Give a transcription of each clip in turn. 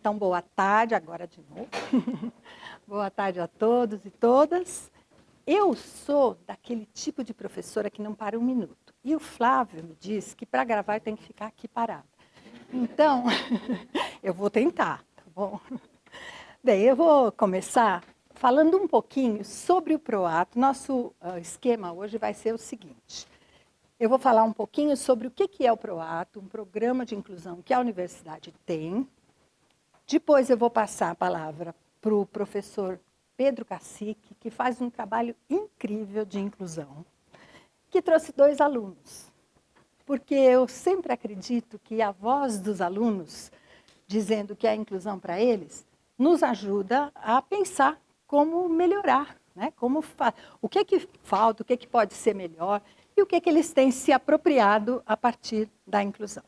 Então, boa tarde, agora de novo. Boa tarde a todos e todas. Eu sou daquele tipo de professora que não para um minuto. E o Flávio me disse que para gravar eu tenho que ficar aqui parada. Então, eu vou tentar, tá bom? Bem, eu vou começar falando um pouquinho sobre o PROATO. Nosso esquema hoje vai ser o seguinte. Eu vou falar um pouquinho sobre o que é o PROATO, um programa de inclusão que a universidade tem. Depois eu vou passar a palavra para o professor Pedro Cacique, que faz um trabalho incrível de inclusão, que trouxe 2 alunos. Porque eu sempre acredito que a voz dos alunos, dizendo que é a inclusão para eles, nos ajuda a pensar como melhorar, né? O que falta, o que pode ser melhor e o que eles têm se apropriado a partir da inclusão.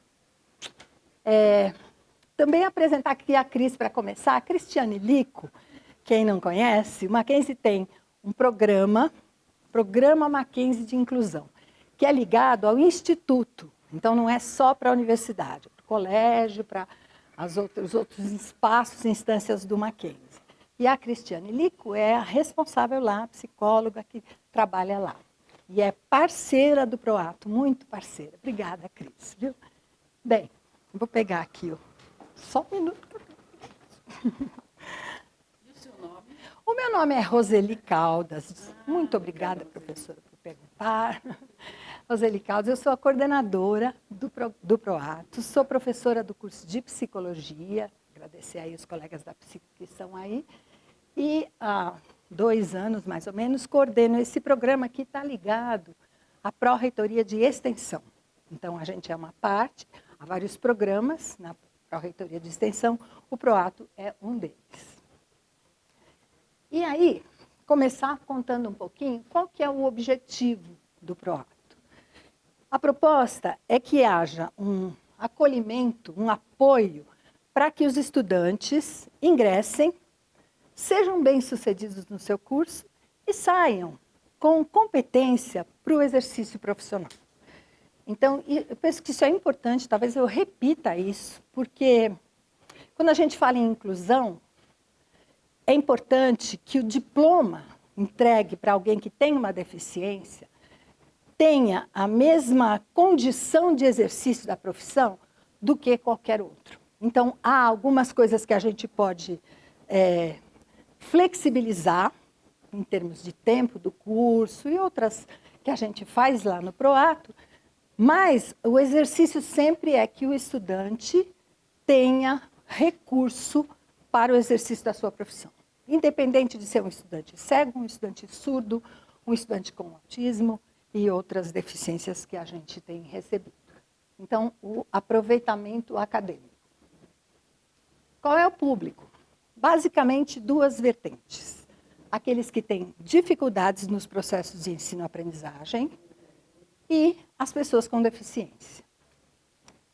Também apresentar aqui a Cris para começar. A Cristiane Lico, quem não conhece, o Mackenzie tem um programa Mackenzie de Inclusão, que é ligado ao Instituto. Então, não é só para a universidade, é para o colégio, para os outros espaços e instâncias do Mackenzie. E a Cristiane Lico é a responsável lá, a psicóloga que trabalha lá. E é parceira do PROATO, muito parceira. Obrigada, Cris. Viu? Bem, vou pegar aqui só um minuto. E o seu nome? O meu nome é Roseli Caldas. Muito obrigada, professora, por perguntar. Roseli Caldas, eu sou a coordenadora do PROATO, sou professora do curso de psicologia, agradecer aí os colegas da psico que estão aí, e há 2 anos, mais ou menos, coordeno esse programa que está ligado à Pró-Reitoria de Extensão. Então, a gente é uma parte, há vários programas na Pró-Reitoria de Extensão, o PROATO é um deles. E aí, começar contando um pouquinho qual que é o objetivo do PROATO. A proposta é que haja um acolhimento, um apoio para que os estudantes ingressem, sejam bem-sucedidos no seu curso e saiam com competência para o exercício profissional. Então, eu penso que isso é importante, talvez eu repita isso, porque quando a gente fala em inclusão, é importante que o diploma entregue para alguém que tem uma deficiência tenha a mesma condição de exercício da profissão do que qualquer outro. Então, há algumas coisas que a gente pode flexibilizar, em termos de tempo do curso, e outras que a gente faz lá no PROATO, mas o exercício sempre é que o estudante tenha recurso para o exercício da sua profissão. Independente de ser um estudante cego, um estudante surdo, um estudante com autismo e outras deficiências que a gente tem recebido. Então, o aproveitamento acadêmico. Qual é o público? Basicamente, 2 vertentes. Aqueles que têm dificuldades nos processos de ensino-aprendizagem e as pessoas com deficiência.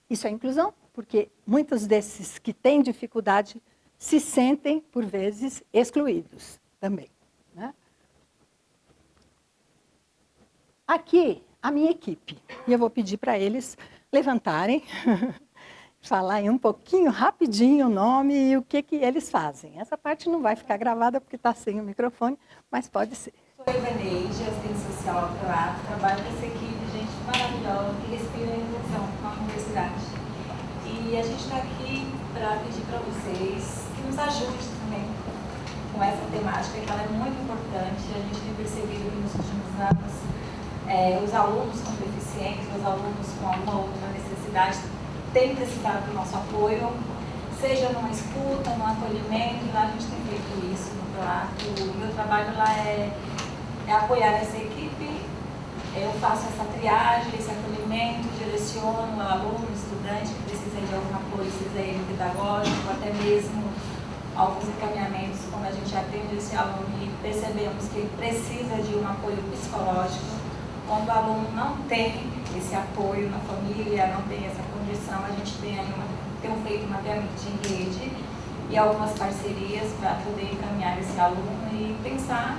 Isso é inclusão, porque muitos desses que têm dificuldade se sentem, por vezes, excluídos também. Né? Aqui, a minha equipe. E eu vou pedir para eles levantarem, falarem um pouquinho, rapidinho, o nome e o que eles fazem. Essa parte não vai ficar gravada porque está sem o microfone, mas pode ser. Sou Evaneide, assistente social do PROATO, trabalho com essa equipe de gente maravilhosa que respira a inclusão na universidade. E a gente está aqui para pedir para vocês que nos ajudem também com essa temática, que ela é muito importante. A gente tem percebido que nos últimos anos os alunos com deficiência, os alunos com alguma outra necessidade têm precisado do nosso apoio, seja numa escuta, num acolhimento, e lá a gente tem feito isso no PROATO. O meu trabalho lá é apoiar essa equipe, eu faço essa triagem, esse acolhimento, direciono o aluno, o estudante que precisa de algum apoio, seja ele pedagógico, até mesmo alguns encaminhamentos, quando a gente atende esse aluno e percebemos que ele precisa de um apoio psicológico. Quando o aluno não tem esse apoio na família, não tem essa condição, a gente tem feito um mapeamento de rede e algumas parcerias para poder encaminhar esse aluno e pensar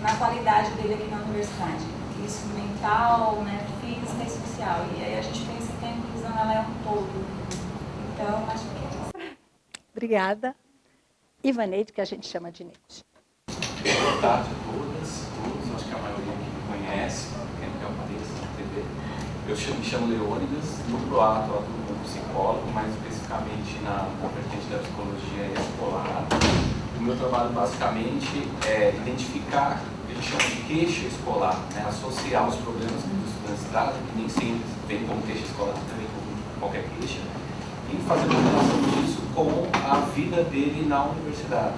na qualidade dele aqui na universidade. Isso mental, né, física e social. E aí a gente pensa que a inclusão ela é um todo. Então, acho que é isso. Obrigada. Ivaneide, que a gente chama de Neide. Boa tarde a todas, todos. Acho que a maioria aqui me conhece, quem não apareça na TV. Eu me chamo Leônidas, no PROATO eu atuo como psicólogo, mais especificamente na vertente da psicologia escolar. O meu trabalho basicamente é identificar o que a gente chama de queixa escolar, né? Associar os problemas que os estudantes trazem, que nem sempre vem como queixa escolar, também como qualquer queixa, e fazer uma relação disso com a vida dele na universidade.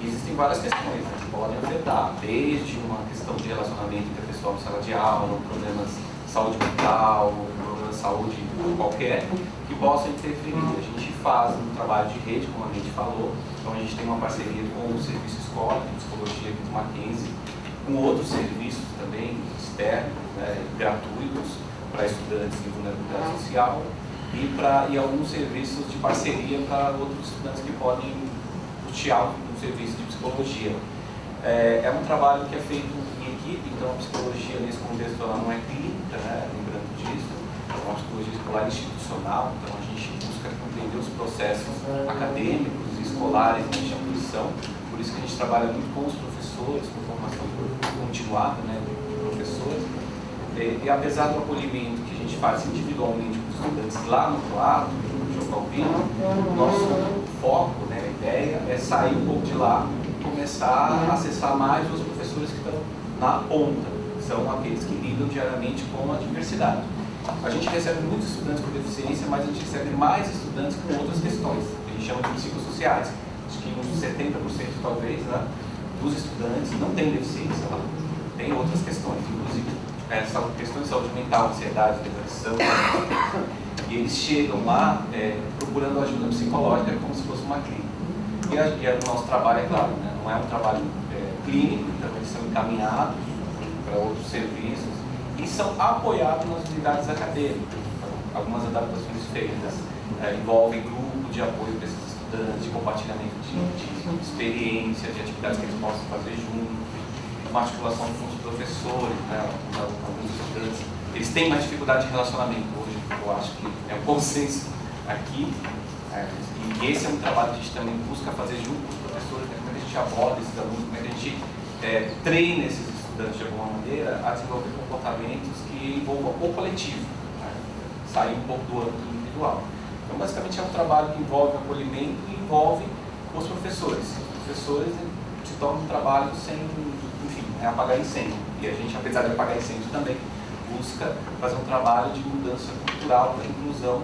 E existem várias questões, né, que podem afetar, desde uma questão de relacionamento interpessoal em sala de aula, problemas de saúde mental, problemas de saúde qualquer, que possam interferir. A gente faz um trabalho de rede, como a gente falou, então a gente tem uma parceria com o Serviço Escola, de Psicologia do Mackenzie, com outros serviços também externos, né, gratuitos, para estudantes em vulnerabilidade social, e alguns serviços de parceria para outros estudantes que podem custear um serviço de psicologia. É um trabalho que é feito em equipe, então a psicologia nesse contexto ela não é clínica, né? Lembrando disso, é uma psicologia escolar institucional, então a gente busca entender os processos acadêmicos e escolares da instituição, por isso que a gente trabalha muito com os professores, com formação continuada, né, de professores. E apesar do acolhimento que a gente faz individualmente com os estudantes lá no PROATO, no João Calvino, o nosso foco, né, a ideia é sair um pouco de lá e começar a acessar mais os professores que estão na ponta, que são aqueles que lidam diariamente com a diversidade. A gente recebe muitos estudantes com deficiência, mas a gente recebe mais estudantes com outras questões, que a gente chama de psicossociais. Acho que uns 70% talvez, né, dos estudantes não têm deficiência lá, tem outras questões, inclusive questões de saúde mental, ansiedade, depressão, e eles chegam lá procurando ajuda psicológica como se fosse uma clínica. E o nosso trabalho, é claro, né, não é um trabalho clínico, então eles são encaminhados para outros serviços e são apoiados nas unidades acadêmicas. Então, algumas adaptações feitas envolvem grupo de apoio para esses estudantes, de compartilhamento de experiência, de atividades que eles possam fazer juntos, uma articulação com os professores, né, alguns estudantes, eles têm mais dificuldade de relacionamento hoje, eu acho que é um consenso aqui, e esse é um trabalho que a gente também busca fazer junto com os professores, né, como é que a gente aborda esses alunos, como é que a gente treina esses estudantes de alguma maneira a desenvolver comportamentos que envolvam o coletivo, né, sair um pouco do âmbito individual. Então, basicamente, é um trabalho que envolve o acolhimento e envolve os professores. Os professores se tornam um trabalho sem, enfim, apagar incêndio. E a gente, apesar de apagar incêndio também, busca fazer um trabalho de mudança cultural para inclusão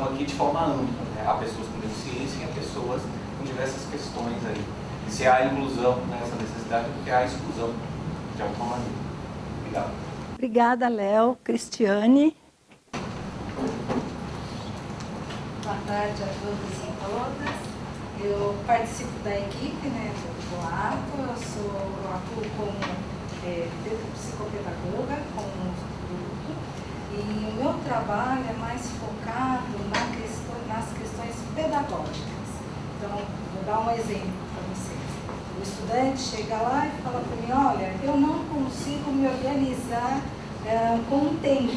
aqui de forma ampla, né? Há pessoas com deficiência e há pessoas com diversas questões aí. E se há inclusão nessa necessidade, porque há exclusão de alguma maneira. Obrigado. Obrigada, Léo. Cristiane. Boa tarde a todos e todas. Eu participo da equipe, né, do PROATO, eu atuo como psicopedagoga, como grupo, e o meu trabalho é mais focado nas questões pedagógicas. Então, vou dar um exemplo para vocês. O estudante chega lá e fala para mim, olha, eu não consigo me organizar com o tempo.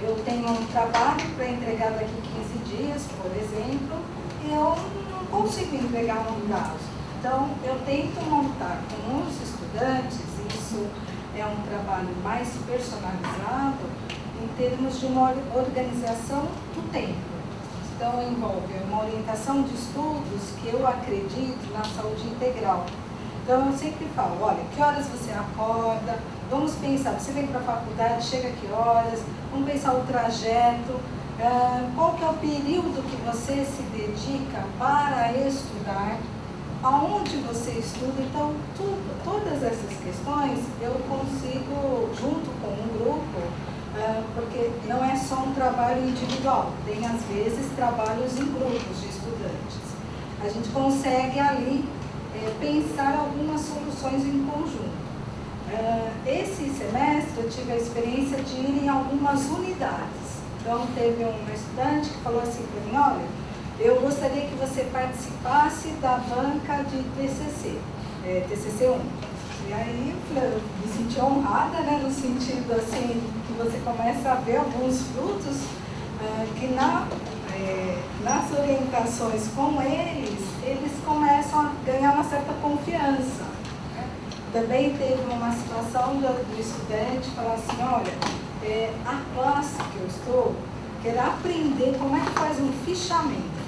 Eu tenho um trabalho para entregar daqui 15 dias, por exemplo, e eu não consigo entregar no prazo. Então, eu tento montar com os estudantes, isso é um trabalho mais personalizado, em termos de uma organização do tempo. Então, envolve uma orientação de estudos que eu acredito na saúde integral. Então, eu sempre falo, olha, que horas você acorda? Vamos pensar, você vem para a faculdade, chega que horas? Vamos pensar o trajeto. Qual que é o período que você se dedica para estudar? Aonde você estuda? Então, todas essas questões eu consigo, junto com um grupo, porque não é só um trabalho individual, tem às vezes trabalhos em grupos de estudantes. A gente consegue ali pensar algumas soluções em conjunto. Esse semestre eu tive a experiência de ir em algumas unidades. Então, teve uma estudante que falou assim para mim, olha, eu gostaria que você participasse da banca de TCC, TCC 1. E aí eu me senti honrada, né, no sentido assim, que você começa a ver alguns frutos que nas orientações com eles começam a ganhar uma certa confiança. Também teve uma situação do estudante falar assim, olha, a classe que eu estou, quero aprender como é que faz um fichamento.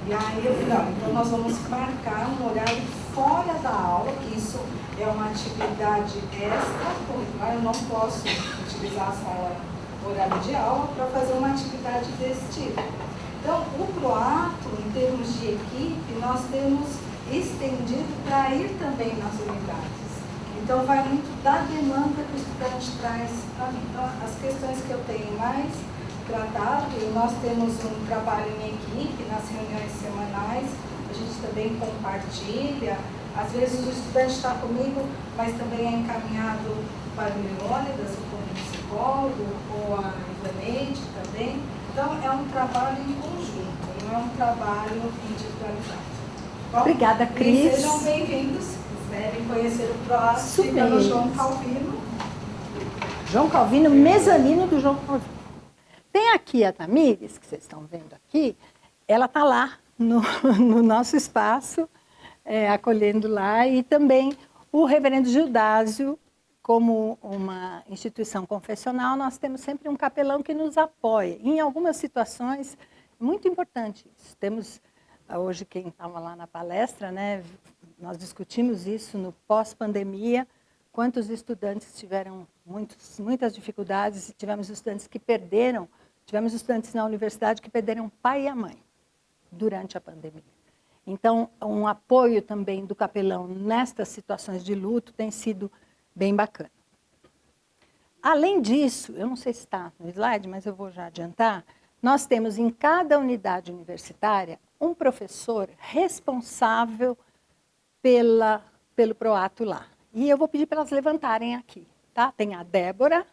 E aí eu falei, então nós vamos marcar um horário fora da aula, que isso é uma atividade extra, eu não posso utilizar a sala horário de aula para fazer uma atividade desse tipo. Então, o PROATO, em termos de equipe, nós temos estendido para ir também nas unidades. Então, vai muito da demanda que o estudante traz para mim. Então, as questões que eu tenho mais tratado, nós temos um trabalho em equipe, nas reuniões semanais, a gente também compartilha. Às vezes o estudante está comigo, mas também é encaminhado para o Leônidas, como psicólogo, ou a Ivaneide também. Então, é um trabalho em conjunto, não é um trabalho individualizado. Bom, obrigada, Cris. Sejam bem-vindos. Se quiserem conhecer o próximo, fica no João Calvino. João Calvino, mezanino do João Calvino. Tem aqui a Tamires, que vocês estão vendo aqui, ela está lá no nosso espaço, acolhendo lá, e também o reverendo Gildásio, como uma instituição confessional, nós temos sempre um capelão que nos apoia. Em algumas situações, muito importante isso. Temos, hoje quem estava lá na palestra, né, nós discutimos isso no pós-pandemia, quantos estudantes tiveram muitas dificuldades, tivemos estudantes que perderam, tivemos estudantes na universidade que perderam o pai e a mãe durante a pandemia. Então, um apoio também do capelão nestas situações de luto tem sido bem bacana. Além disso, eu não sei se está no slide, mas eu vou já adiantar, nós temos em cada unidade um professor responsável pelo PROATO lá. E eu vou pedir para elas levantarem aqui, tá? Tem a Débora,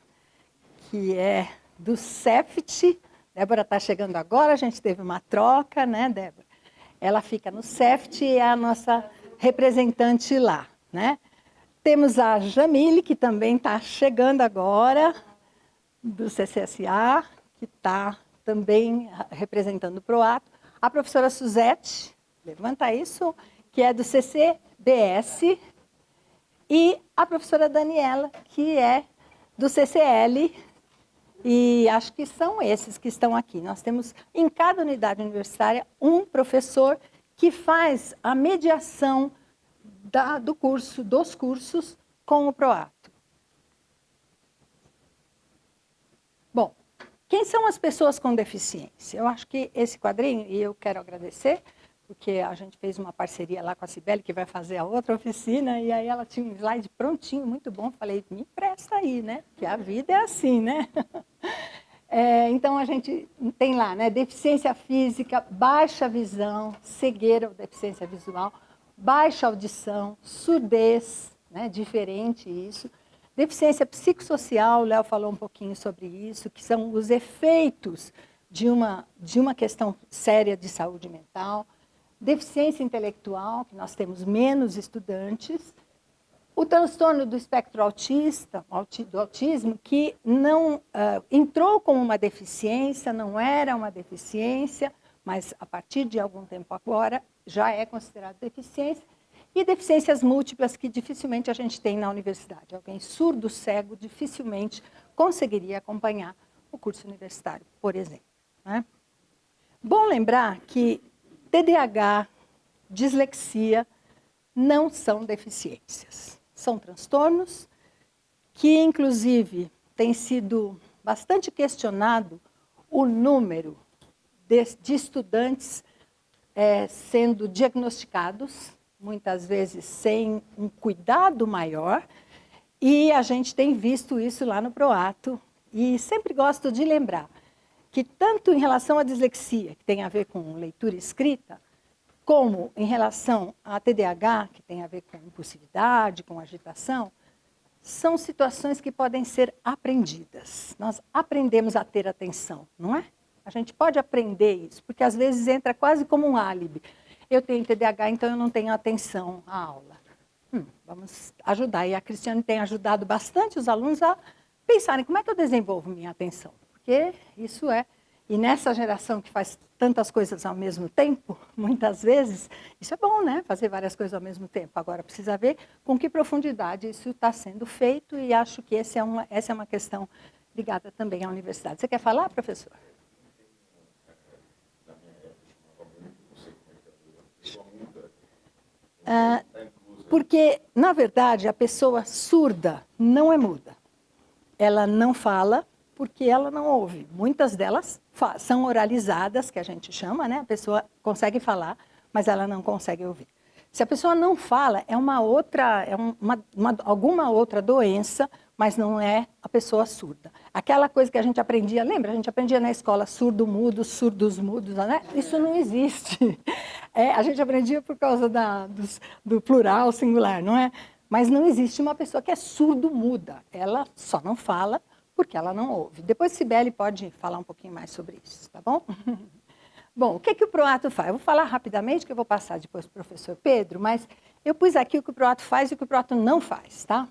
que é do CEFT. Débora está chegando agora, a gente teve uma troca, né, Débora? Ela fica no CEFT e é a nossa representante lá, né? Temos a Jamile, que também está chegando agora, do CCSA, que está também representando o PROATO. A professora Suzete, levanta isso, que é do CCBS. E a professora Daniela, que é do CCL. E acho que são esses que estão aqui. Nós temos, em cada unidade universitária, um professor que faz a mediação dos cursos com o PROATO. Bom, quem são as pessoas com deficiência? Eu acho que esse quadrinho, e eu quero agradecer, porque a gente fez uma parceria lá com a Cibele, que vai fazer a outra oficina, e aí ela tinha um slide prontinho, muito bom. Falei, me empresta aí, né? Porque a vida é assim, né? Então, a gente tem lá, né? Deficiência física, baixa visão, cegueira ou deficiência visual, baixa audição, surdez, né? Diferente isso. Deficiência psicossocial, o Léo falou um pouquinho sobre isso, que são os efeitos de uma questão séria de saúde mental. Deficiência intelectual, que nós temos menos estudantes. O transtorno do espectro autista, do autismo, que não entrou como uma deficiência, não era uma deficiência, mas a partir de algum tempo agora já é considerado deficiência. E deficiências múltiplas que dificilmente a gente tem na universidade. Alguém surdo, cego, dificilmente conseguiria acompanhar o curso universitário, por exemplo, né? Bom lembrar que TDAH, dislexia, não são deficiências. São transtornos que, inclusive, tem sido bastante questionado o número de estudantes sendo diagnosticados, muitas vezes sem um cuidado maior, e a gente tem visto isso lá no PROATO, e sempre gosto de lembrar que tanto em relação à dislexia, que tem a ver com leitura e escrita, como em relação à TDAH, que tem a ver com impulsividade, com agitação, são situações que podem ser aprendidas. Nós aprendemos a ter atenção, não é? A gente pode aprender isso, porque às vezes entra quase como um álibi. Eu tenho TDAH, então eu não tenho atenção à aula. Vamos ajudar. E a Cristiane tem ajudado bastante os alunos a pensarem como é que eu desenvolvo minha atenção. Porque isso é E nessa geração que faz tantas coisas ao mesmo tempo, muitas vezes, isso é bom, né? Fazer várias coisas ao mesmo tempo. Agora, precisa ver com que profundidade isso está sendo feito, e acho que essa é uma questão ligada também à universidade. Você quer falar, professor? Porque, na verdade, a pessoa surda não é muda. Ela não fala porque ela não ouve. Muitas delas são oralizadas, que a gente chama, né? A pessoa consegue falar, mas ela não consegue ouvir. Se a pessoa não fala, é alguma outra doença, mas não é a pessoa surda. Aquela coisa que a gente aprendia, lembra? A gente aprendia na escola surdo-mudo, surdos-mudos, né? Isso não existe. A gente aprendia por causa do plural, singular, não é? Mas não existe uma pessoa que é surdo-muda. Ela só não fala porque ela não ouve. Depois Cibele pode falar um pouquinho mais sobre isso, tá bom? Bom, o que o Proato faz? Eu vou falar rapidamente, que eu vou passar depois para o professor Pedro, mas eu pus aqui o que o Proato faz e o que o Proato não faz, tá?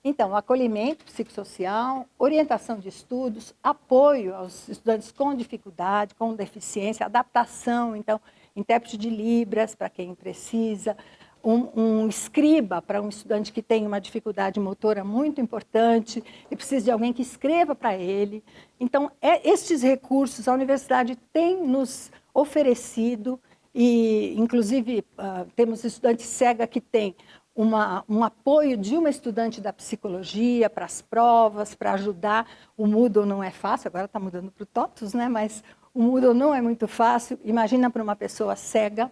Então, acolhimento psicossocial, orientação de estudos, apoio aos estudantes com dificuldade, com deficiência, adaptação, então, intérprete de Libras para quem precisa, um escriba para um estudante que tem uma dificuldade motora muito importante e precisa de alguém que escreva para ele. Então, estes recursos a universidade tem nos oferecido, e, inclusive, temos estudante cega que tem um apoio de uma estudante da psicologia para as provas, para ajudar. O Moodle não é fácil, agora está mudando para o TOTUS, né? Mas o Moodle não é muito fácil. Imagina para uma pessoa cega.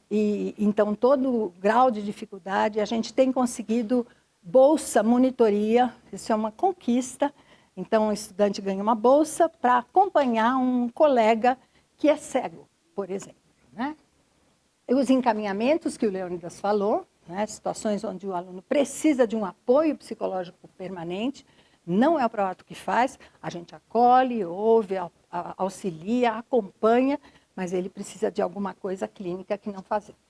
E então, todo o grau de dificuldade, a gente tem conseguido bolsa, monitoria, isso é uma conquista. Então, o estudante ganha uma bolsa para acompanhar um colega que é cego, por exemplo, né? E os encaminhamentos que o Leônidas falou, né, situações onde o aluno precisa de um apoio psicológico permanente, não é o Proato que faz, a gente acolhe, ouve, auxilia, acompanha, mas ele precisa de alguma coisa clínica que não fazemos.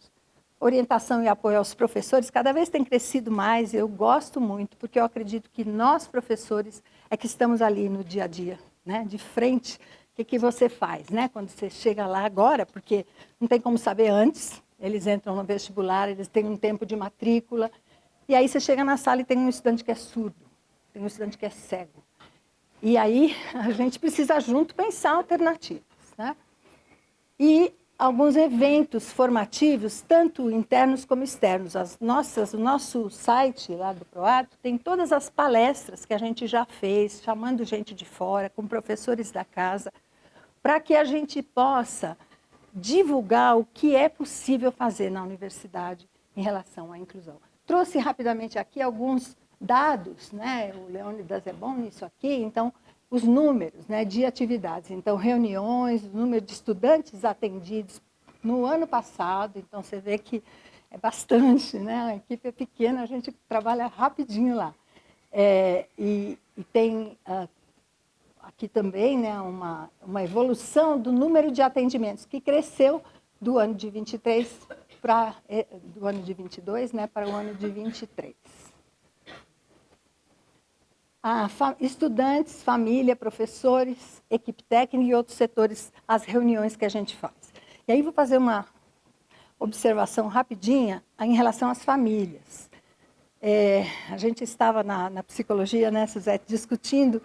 Orientação e apoio aos professores cada vez tem crescido mais, eu gosto muito, porque eu acredito que nós, professores, é que estamos ali no dia a dia, né, de frente. O que você faz, né, quando você chega lá agora, porque não tem como saber antes, eles entram no vestibular, eles têm um tempo de matrícula, e aí você chega na sala e tem um estudante que é surdo, tem um estudante que é cego. E aí a gente precisa junto pensar alternativas, né? E alguns eventos formativos, tanto internos como externos. O nosso site lá do Proato tem todas as palestras que a gente já fez, chamando gente de fora, com professores da casa, para que a gente possa divulgar o que é possível fazer na universidade em relação à inclusão. Trouxe rapidamente aqui alguns dados, né? O Leônidas é bom nisso aqui, então, os números, né, de atividades. Então, reuniões, o número de estudantes atendidos no ano passado, então você vê que é bastante, né? A equipe é pequena, a gente trabalha rapidinho lá. E tem aqui também, né, uma evolução do número de atendimentos, que cresceu do ano de 23 do ano de 22, né, para o ano de 23. Estudantes, família, professores, equipe técnica e outros setores, as reuniões que a gente faz. E aí vou fazer uma observação rapidinha em relação às famílias. A gente estava na psicologia, né, Suzete, discutindo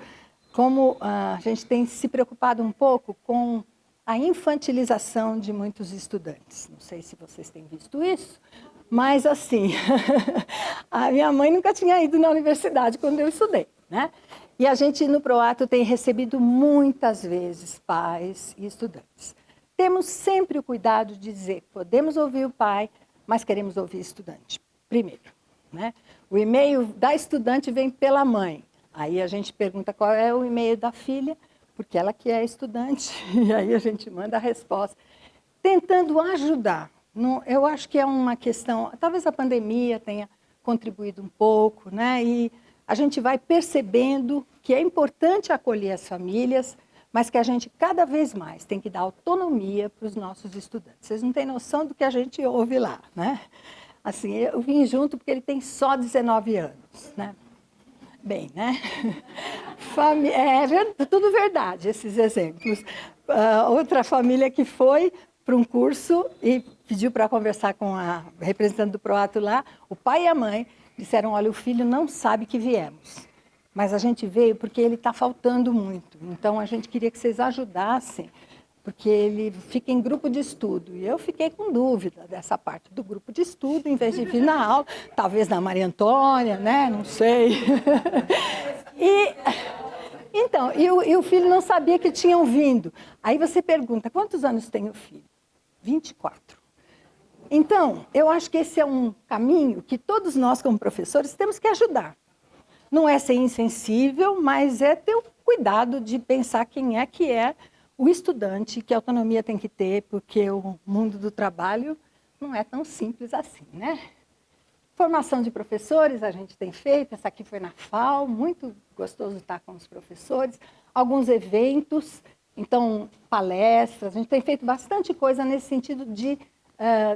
como a gente tem se preocupado um pouco com a infantilização de muitos estudantes. Não sei se vocês têm visto isso, mas assim, a minha mãe nunca tinha ido na universidade quando eu estudei, né? E a gente no Proato tem recebido muitas vezes pais e estudantes. Temos sempre o cuidado de dizer que podemos ouvir o pai, mas queremos ouvir o estudante primeiro, né? O e-mail da estudante vem pela mãe. Aí a gente pergunta qual é o e-mail da filha, porque ela que é estudante, e aí a gente manda a resposta, tentando ajudar. Eu acho que é uma questão, talvez a pandemia tenha contribuído um pouco, né? E a gente vai percebendo que é importante acolher as famílias, mas que a gente cada vez mais tem que dar autonomia para os nossos estudantes. Vocês não têm noção do que a gente ouve lá, né? Assim, eu vim junto porque ele tem só 19 anos, né? Bem, né? Tudo verdade, esses exemplos. Outra família que foi para um curso e pediu para conversar com a representante do Proato lá, o pai e a mãe disseram, olha, o filho não sabe que viemos, mas a gente veio porque ele está faltando muito. Então, a gente queria que vocês ajudassem, porque ele fica em grupo de estudo. E eu fiquei com dúvida dessa parte do grupo de estudo, em vez de vir na aula, talvez na Maria Antônia, né? Não sei. E o filho não sabia que tinham vindo. Aí você pergunta, quantos anos tem o filho? 24. Então, eu acho que esse é um caminho que todos nós, como professores, temos que ajudar. Não é ser insensível, mas é ter o cuidado de pensar quem é que é o estudante, que autonomia tem que ter, porque o mundo do trabalho não é tão simples assim, né? Formação de professores a gente tem feito, essa aqui foi na FAO, muito gostoso estar com os professores, alguns eventos, então palestras, a gente tem feito bastante coisa nesse sentido de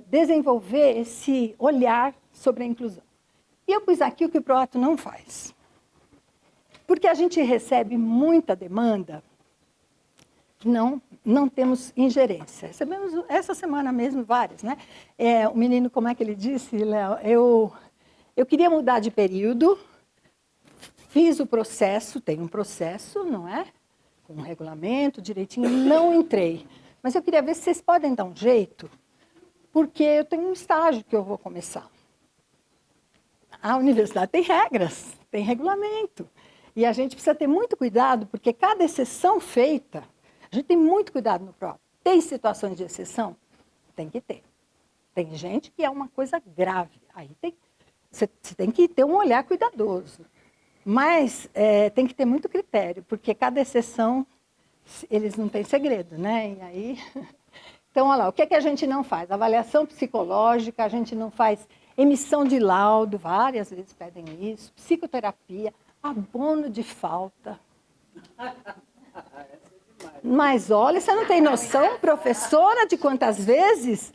desenvolver esse olhar sobre a inclusão. E eu pus aqui o que o Proato não faz. Porque a gente recebe muita demanda, não temos ingerência. Recebemos essa semana mesmo várias, né? O menino, como é que ele disse, Léo? Eu queria mudar de período, fiz o processo, tem um processo, não é? Com um regulamento direitinho, não entrei. Mas eu queria ver se vocês podem dar um jeito, porque eu tenho um estágio que eu vou começar. A universidade tem regras, tem regulamento. E a gente precisa ter muito cuidado, porque cada exceção feita, a gente tem muito cuidado no próprio. Tem situações de exceção? Tem que ter. Tem gente que é uma coisa grave. Aí você tem que ter um olhar cuidadoso. Mas tem que ter muito critério, porque cada exceção, eles não têm segredo, né? E aí... Então, olha lá, o que é que a gente não faz? Avaliação psicológica, a gente não faz emissão de laudo, várias vezes pedem isso, psicoterapia, abono de falta. Mas olha, você não tem noção, professora, de quantas vezes,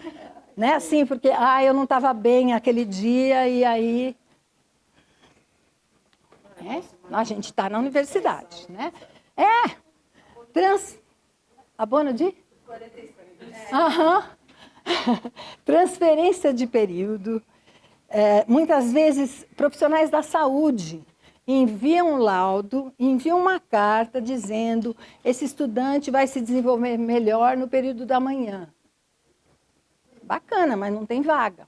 né? Assim, porque eu não estava bem aquele dia e aí a gente está na universidade, né? Abono de 45. Transferência de período. Muitas vezes, profissionais da saúde enviam um laudo, enviam uma carta dizendo esse estudante vai se desenvolver melhor no período da manhã. Bacana, mas não tem vaga.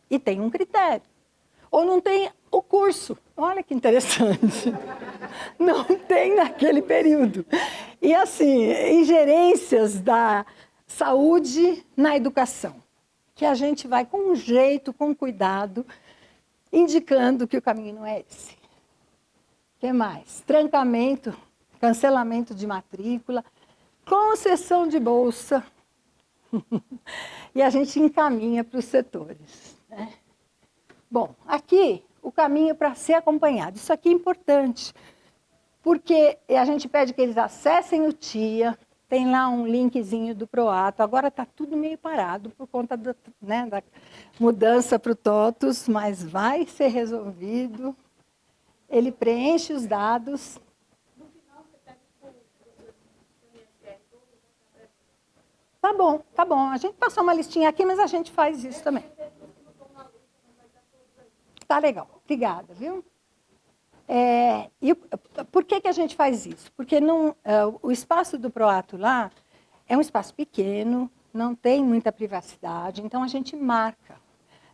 E tem um critério. Ou não tem o curso. Olha que interessante. Não tem naquele período. E assim, ingerências da saúde na educação, que a gente vai com um jeito, com cuidado, indicando que o caminho não é esse. O que mais? Trancamento, cancelamento de matrícula, concessão de bolsa, e a gente encaminha para os setores, né? Bom, aqui o caminho para ser acompanhado. Isso aqui é importante, porque a gente pede que eles acessem o TIA, tem lá um linkzinho do Proato. Agora está tudo meio parado por conta da mudança para o TOTUS, mas vai ser resolvido. Ele preenche os dados. No final, você pega Tá bom. A gente passou uma listinha aqui, mas a gente faz isso também. Tá legal. Obrigada, viu? E por que a gente faz isso? Porque o espaço do Proato lá é um espaço pequeno, não tem muita privacidade, então a gente marca.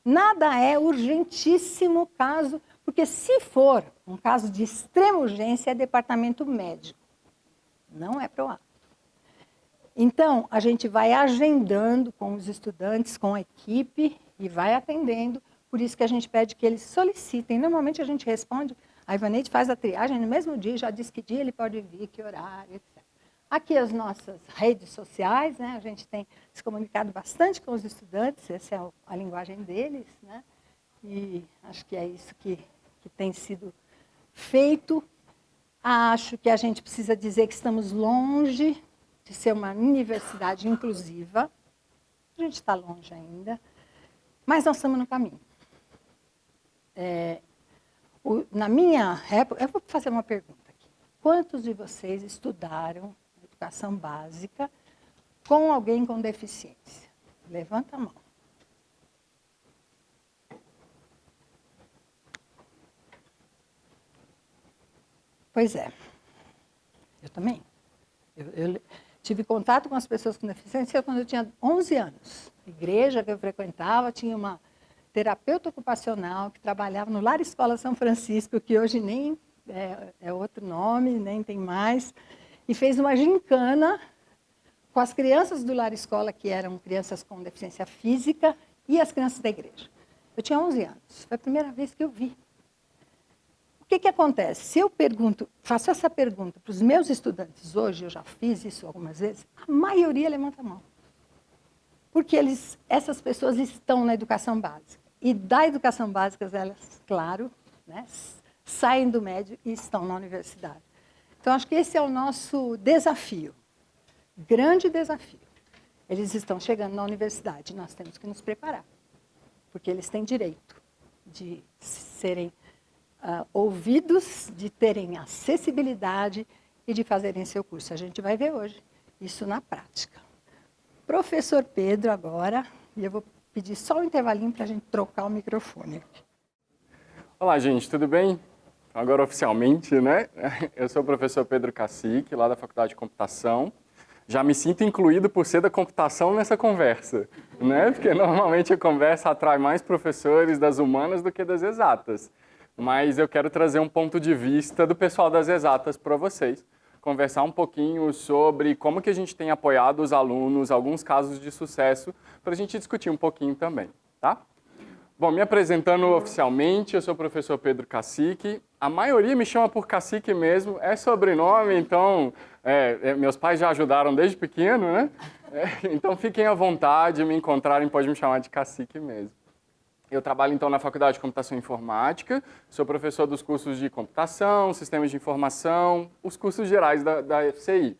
Nada é urgentíssimo caso, porque se for um caso de extrema urgência, é departamento médico, não é Proato. Então, a gente vai agendando com os estudantes, com a equipe, e vai atendendo, por isso que a gente pede que eles solicitem. Normalmente a gente responde, a Ivaneide faz a triagem no mesmo dia, já diz que dia ele pode vir, que horário, etc. Aqui as nossas redes sociais, né? A gente tem se comunicado bastante com os estudantes, essa é a linguagem deles, né? E acho que é isso que tem sido feito. Acho que a gente precisa dizer que estamos longe de ser uma universidade inclusiva. A gente está longe ainda, mas nós estamos no caminho. Na minha época, eu vou fazer uma pergunta aqui. Quantos de vocês estudaram educação básica com alguém com deficiência? Levanta a mão. Pois é, eu também. Eu tive contato com as pessoas com deficiência quando eu tinha 11 anos. A igreja que eu frequentava tinha uma terapeuta ocupacional que trabalhava no Lar Escola São Francisco, que hoje nem é outro nome, nem tem mais, e fez uma gincana com as crianças do Lar Escola, que eram crianças com deficiência física, e as crianças da igreja. Eu tinha 11 anos, foi a primeira vez que eu vi. O que acontece? Se eu faço essa pergunta para os meus estudantes hoje, eu já fiz isso algumas vezes, a maioria levanta a mão. Porque essas pessoas estão na educação básica. E da educação básica, elas, claro, né, saem do médio e estão na universidade. Então, acho que esse é o nosso desafio, grande desafio. Eles estão chegando na universidade, nós temos que nos preparar, porque eles têm direito de serem ouvidos, de terem acessibilidade e de fazerem seu curso. A gente vai ver hoje isso na prática. Professor Pedro agora, e eu vou pedir só um intervalinho para a gente trocar o microfone. Olá, gente, tudo bem? Agora oficialmente, né? Eu sou o professor Pedro Cacique, lá da Faculdade de Computação. Já me sinto incluído por ser da computação nessa conversa, né? Porque normalmente a conversa atrai mais professores das humanas do que das exatas. Mas eu quero trazer um ponto de vista do pessoal das exatas para vocês, conversar um pouquinho sobre como que a gente tem apoiado os alunos, alguns casos de sucesso, para a gente discutir um pouquinho também, tá? Bom, me apresentando oficialmente, eu sou o professor Pedro Cacique. A maioria me chama por Cacique mesmo, é sobrenome, então meus pais já ajudaram desde pequeno, né? Então fiquem à vontade, me encontrarem, pode me chamar de Cacique mesmo. Eu trabalho, então, na Faculdade de Computação e Informática, sou professor dos cursos de computação, sistemas de informação, os cursos gerais da FCI.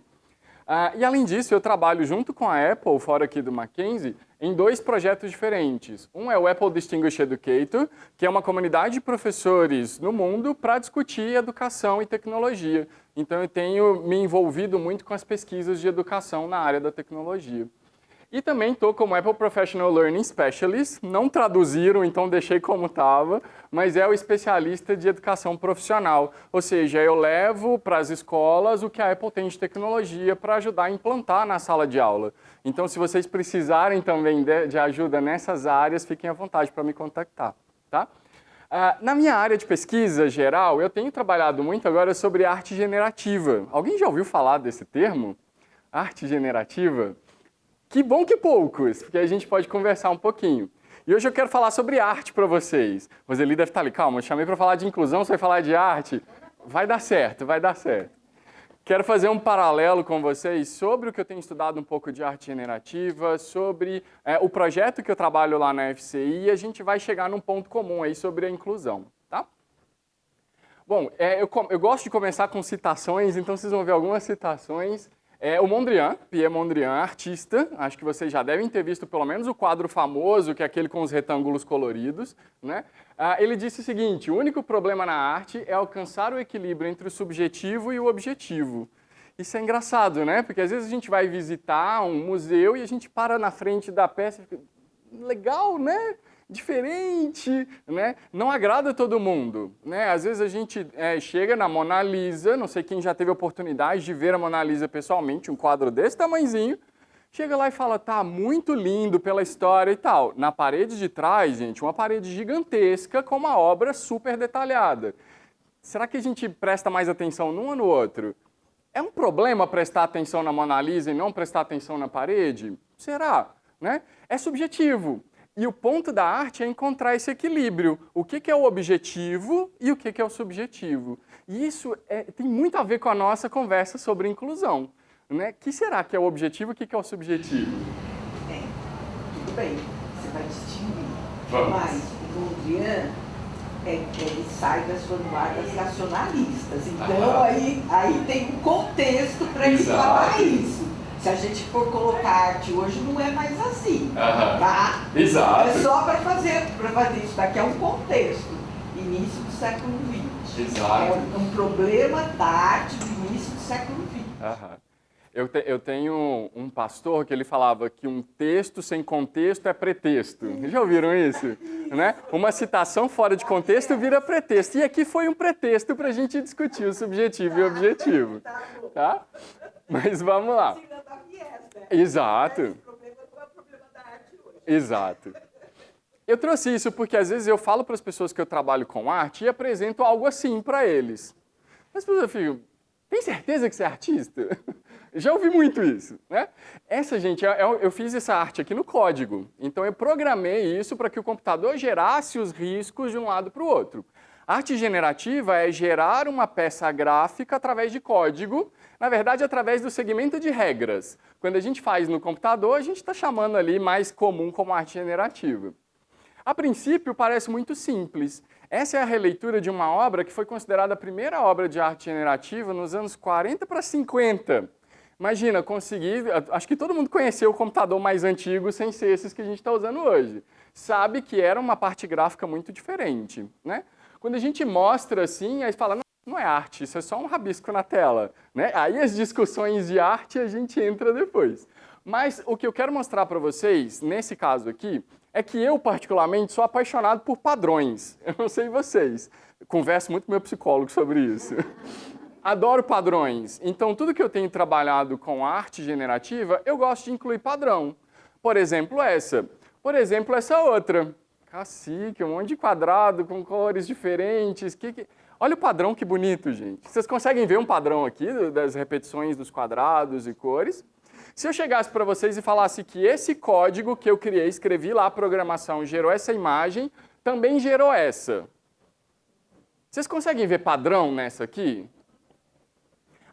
E, além disso, eu trabalho junto com a Apple, fora aqui do Mackenzie, em 2 projetos diferentes. Um é o Apple Distinguished Educator, que é uma comunidade de professores no mundo para discutir educação e tecnologia. Então, eu tenho me envolvido muito com as pesquisas de educação na área da tecnologia. E também estou como Apple Professional Learning Specialist, não traduziram, então deixei como estava, mas é o especialista de educação profissional. Ou seja, eu levo para as escolas o que a Apple tem de tecnologia para ajudar a implantar na sala de aula. Então, se vocês precisarem também de ajuda nessas áreas, fiquem à vontade para me contactar, tá? Na minha área de pesquisa geral, eu tenho trabalhado muito agora sobre arte generativa. Alguém já ouviu falar desse termo? Arte generativa? Que bom que poucos, porque a gente pode conversar um pouquinho. E hoje eu quero falar sobre arte para vocês. Roseli deve estar ali, calma, eu chamei para falar de inclusão, você vai falar de arte? Vai dar certo, vai dar certo. Quero fazer um paralelo com vocês sobre o que eu tenho estudado um pouco de arte generativa, sobre o projeto que eu trabalho lá na FCI, e a gente vai chegar num ponto comum aí sobre a inclusão, tá? Bom, eu gosto de começar com citações, então vocês vão ver algumas citações. O Mondrian, Pierre Mondrian, artista, acho que vocês já devem ter visto pelo menos o quadro famoso, que é aquele com os retângulos coloridos, né? Ele disse o seguinte: o único problema na arte é alcançar o equilíbrio entre o subjetivo e o objetivo. Isso é engraçado, né? Porque às vezes a gente vai visitar um museu e a gente para na frente da peça e fica, legal, né? Diferente, né? Não agrada todo mundo, né? Às vezes a gente chega na Mona Lisa, não sei quem já teve a oportunidade de ver a Mona Lisa pessoalmente, um quadro desse tamanhozinho, chega lá e fala, tá muito lindo pela história e tal. Na parede de trás, gente, uma parede gigantesca com uma obra super detalhada. Será que a gente presta mais atenção num ou no outro? É um problema prestar atenção na Mona Lisa e não prestar atenção na parede? Será? Né? É subjetivo. E o ponto da arte é encontrar esse equilíbrio. O que é o objetivo e o que é o subjetivo. E isso tem muito a ver com a nossa conversa sobre inclusão. Né? O que será que é o objetivo e o que é o subjetivo? Tudo bem, você vai distinguir. Vamos. Mas o Mondrian, ele sai das vanguardas racionalistas. Então, aí tem um contexto para ele falar isso. Se a gente for colocar arte hoje, não é mais assim, tá? Exato. É só para fazer isso, daqui é um contexto. início do século XX. Exato. É um problema da arte do início do século XX. Aham. Eu tenho um pastor que ele falava que um texto sem contexto é pretexto. Já ouviram isso? Né? Uma citação fora de contexto vira pretexto. E aqui foi um pretexto para a gente discutir o subjetivo e o objetivo. Tá? Mas vamos lá. Exato. Exato. Eu trouxe isso porque às vezes eu falo para as pessoas que eu trabalho com arte e apresento algo assim para eles. As pessoas ficam, tem certeza que você é artista? Já ouvi muito isso, né? Gente, eu fiz essa arte aqui no código. Então eu programei isso para que o computador gerasse os riscos de um lado para o outro. A arte generativa é gerar uma peça gráfica através de código, na verdade através do segmento de regras. Quando a gente faz no computador, a gente está chamando ali mais comum como arte generativa. A princípio parece muito simples. Essa é a releitura de uma obra que foi considerada a primeira obra de arte generativa nos anos 40 para 50. Imagina, conseguir... Acho que todo mundo conheceu o computador mais antigo sem ser esses que a gente está usando hoje. Sabe que era uma parte gráfica muito diferente, né? Quando a gente mostra assim, aí fala, não é arte, isso é só um rabisco na tela, né? Aí as discussões de arte a gente entra depois. Mas o que eu quero mostrar para vocês, nesse caso aqui, é que eu, particularmente, sou apaixonado por padrões. Eu não sei vocês. Converso muito com meu psicólogo sobre isso. Adoro padrões. Então, tudo que eu tenho trabalhado com arte generativa, eu gosto de incluir padrão. Por exemplo, essa. Por exemplo, essa outra. Cacique, um monte de quadrado com cores diferentes. Olha o padrão, que bonito, gente. Vocês conseguem ver um padrão aqui das repetições dos quadrados e cores? Se eu chegasse para vocês e falasse que esse código que eu criei, escrevi lá a programação, gerou essa imagem, também gerou essa. Vocês conseguem ver padrão nessa aqui?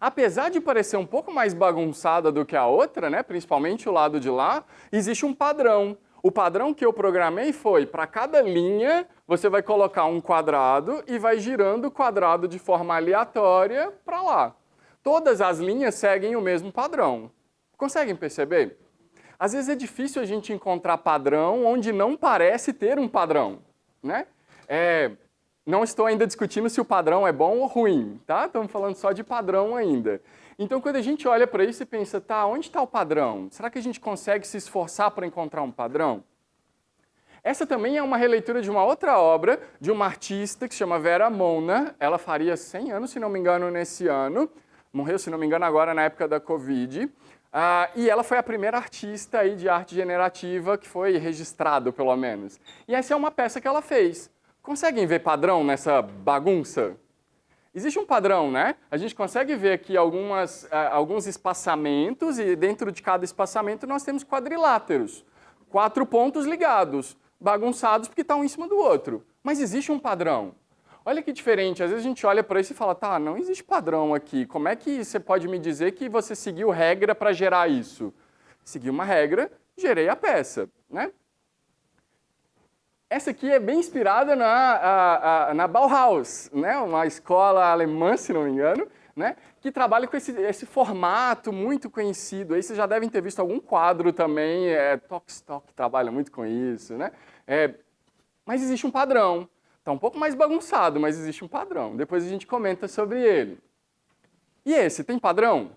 Apesar de parecer um pouco mais bagunçada do que a outra, né, principalmente o lado de lá, existe um padrão. O padrão que eu programei foi, para cada linha, você vai colocar um quadrado e vai girando o quadrado de forma aleatória para lá. Todas as linhas seguem o mesmo padrão. Conseguem perceber? Às vezes é difícil a gente encontrar padrão onde não parece ter um padrão, né? Não estou ainda discutindo se o padrão é bom ou ruim, tá? Estamos falando só de padrão ainda. Então, quando a gente olha para isso e pensa, tá, onde está o padrão? Será que a gente consegue se esforçar para encontrar um padrão? Essa também é uma releitura de uma outra obra, de uma artista que se chama Vera Mona. Ela faria 100 anos, se não me engano, nesse ano. Morreu, se não me engano, agora na época da Covid. E ela foi a primeira artista aí de arte generativa que foi registrado, pelo menos. E essa é uma peça que ela fez. Conseguem ver padrão nessa bagunça? Existe um padrão, né? A gente consegue ver aqui alguns espaçamentos e dentro de cada espaçamento nós temos quadriláteros. 4 pontos ligados, bagunçados porque estão um em cima do outro. Mas existe um padrão. Olha que diferente, às vezes a gente olha para isso e fala, tá, não existe padrão aqui. Como é que você pode me dizer que você seguiu regra para gerar isso? Segui uma regra, gerei a peça, né? Essa aqui é bem inspirada na Bauhaus, né? Uma escola alemã, se não me engano, né? Que trabalha com esse formato muito conhecido. Aí vocês já devem ter visto algum quadro também, Tokstok trabalha muito com isso, né? Mas existe um padrão. Está um pouco mais bagunçado, mas existe um padrão. Depois a gente comenta sobre ele. E esse, tem padrão?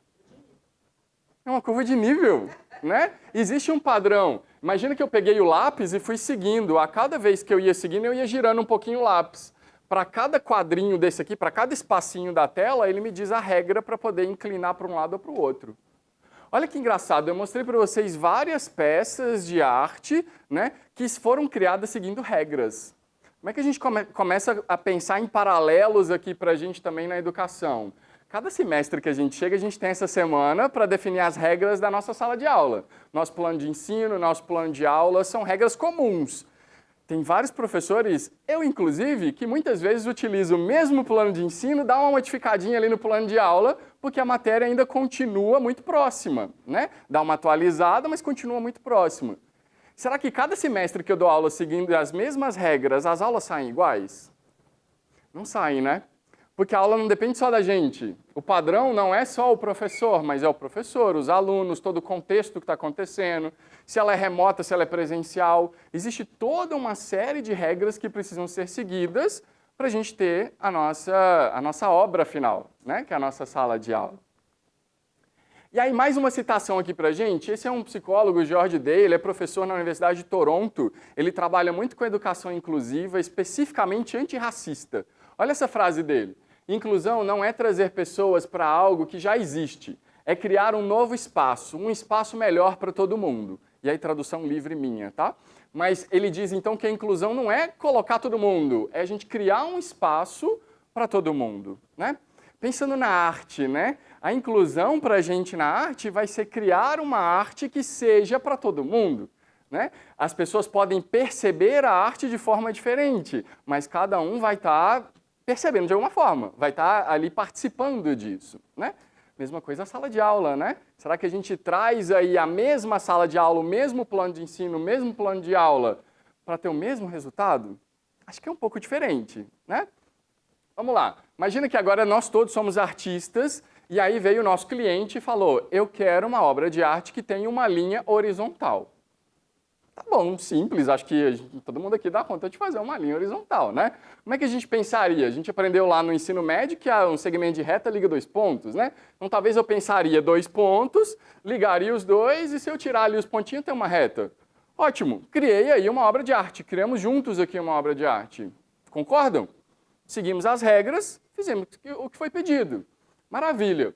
É uma curva de nível, né? Existe um padrão. Imagina que eu peguei o lápis e fui seguindo. A cada vez que eu ia seguindo, eu ia girando um pouquinho o lápis. Para cada quadrinho desse aqui, para cada espacinho da tela, ele me diz a regra para poder inclinar para um lado ou para o outro. Olha que engraçado, eu mostrei para vocês várias peças de arte, né, que foram criadas seguindo regras. Como é que a gente começa a pensar em paralelos aqui para a gente também na educação? Cada semestre que a gente chega, a gente tem essa semana para definir as regras da nossa sala de aula. Nosso plano de ensino, nosso plano de aula são regras comuns. Tem vários professores, eu inclusive, que muitas vezes utilizam o mesmo plano de ensino, dá uma modificadinha ali no plano de aula, porque a matéria ainda continua muito próxima, né? Dá uma atualizada, mas continua muito próxima. Será que cada semestre que eu dou aula seguindo as mesmas regras, as aulas saem iguais? Não saem, né? Porque a aula não depende só da gente. O padrão não é só o professor, mas é o professor, os alunos, todo o contexto que está acontecendo, se ela é remota, se ela é presencial. Existe toda uma série de regras que precisam ser seguidas para a gente ter a nossa obra final, né? Que é a nossa sala de aula. E aí, mais uma citação aqui para a gente. Esse é um psicólogo, George Day, ele é professor na Universidade de Toronto. Ele trabalha muito com educação inclusiva, especificamente antirracista. Olha essa frase dele. Inclusão não é trazer pessoas para algo que já existe. É criar um novo espaço, um espaço melhor para todo mundo. E aí, tradução livre minha, tá? Mas ele diz, então, que a inclusão não é colocar todo mundo, é a gente criar um espaço para todo mundo, né? Pensando na arte, né? A inclusão para a gente na arte vai ser criar uma arte que seja para todo mundo, né? As pessoas podem perceber a arte de forma diferente, mas cada um vai estar percebendo de alguma forma, vai estar ali participando disso, né? Mesma coisa a sala de aula, né? Será que a gente traz aí a mesma sala de aula, o mesmo plano de ensino, o mesmo plano de aula para ter o mesmo resultado? Acho que é um pouco diferente, né? Vamos lá. Imagina que agora nós todos somos artistas e aí veio o nosso cliente e falou, eu quero uma obra de arte que tenha uma linha horizontal. Tá bom, simples, acho que todo mundo aqui dá conta de fazer uma linha horizontal, né? Como é que a gente pensaria? A gente aprendeu lá no ensino médio que um segmento de reta liga 2 pontos, né? Então talvez eu pensaria 2 pontos, ligaria os dois e se eu tirar ali os pontinhos tem uma reta. Ótimo, criei aí uma obra de arte, criamos juntos aqui uma obra de arte. Concordam? Seguimos as regras, fizemos o que foi pedido. Maravilha.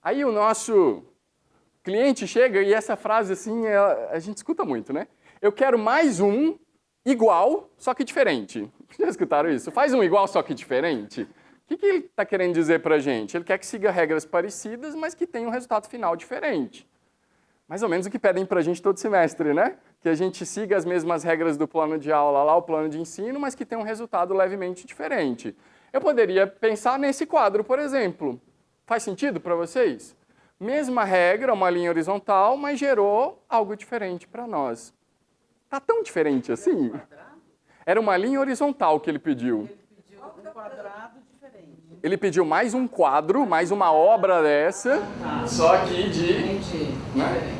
Aí o nosso cliente chega e essa frase assim, a gente escuta muito, né? Eu quero mais um igual, só que diferente. Já escutaram isso? Faz um igual, só que diferente. O que ele está querendo dizer para a gente? Ele quer que siga regras parecidas, mas que tenha um resultado final diferente. Mais ou menos o que pedem para a gente todo semestre, né? Que a gente siga as mesmas regras do plano de aula lá, o plano de ensino, mas que tenha um resultado levemente diferente. Eu poderia pensar nesse quadro, por exemplo. Faz sentido para vocês? Mesma regra, uma linha horizontal, mas gerou algo diferente para nós. Tá tão diferente assim? Era uma linha horizontal que ele pediu. Ele pediu um quadrado diferente. Ele pediu mais um quadro, mais uma obra dessa, só que de... Entendi. Né?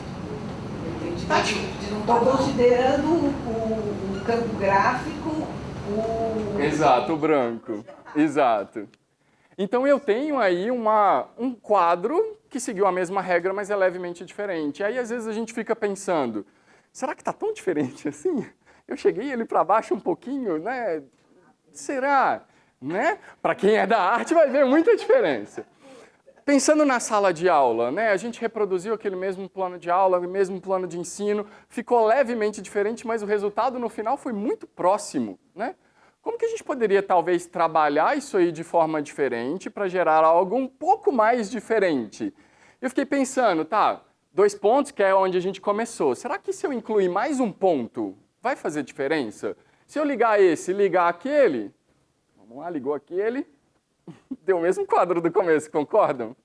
Estou considerando o campo gráfico, Exato, o branco. Exato. Então eu tenho aí um quadro que seguiu a mesma regra, mas é levemente diferente. Aí às vezes a gente fica pensando, será que está tão diferente assim? Eu cheguei ele para baixo um pouquinho, né? Será? Né? Para quem é da arte vai ver muita diferença. Pensando na sala de aula, né? A gente reproduziu aquele mesmo plano de aula, o mesmo plano de ensino, ficou levemente diferente, mas o resultado no final foi muito próximo, né? Como que a gente poderia talvez trabalhar isso aí de forma diferente para gerar algo um pouco mais diferente? Eu fiquei pensando, tá, 2 pontos, que é onde a gente começou. Será que se eu incluir mais um ponto, vai fazer diferença? Se eu ligar esse e ligar aquele, vamos lá, ligou aquele, deu o mesmo quadro do começo, concordam?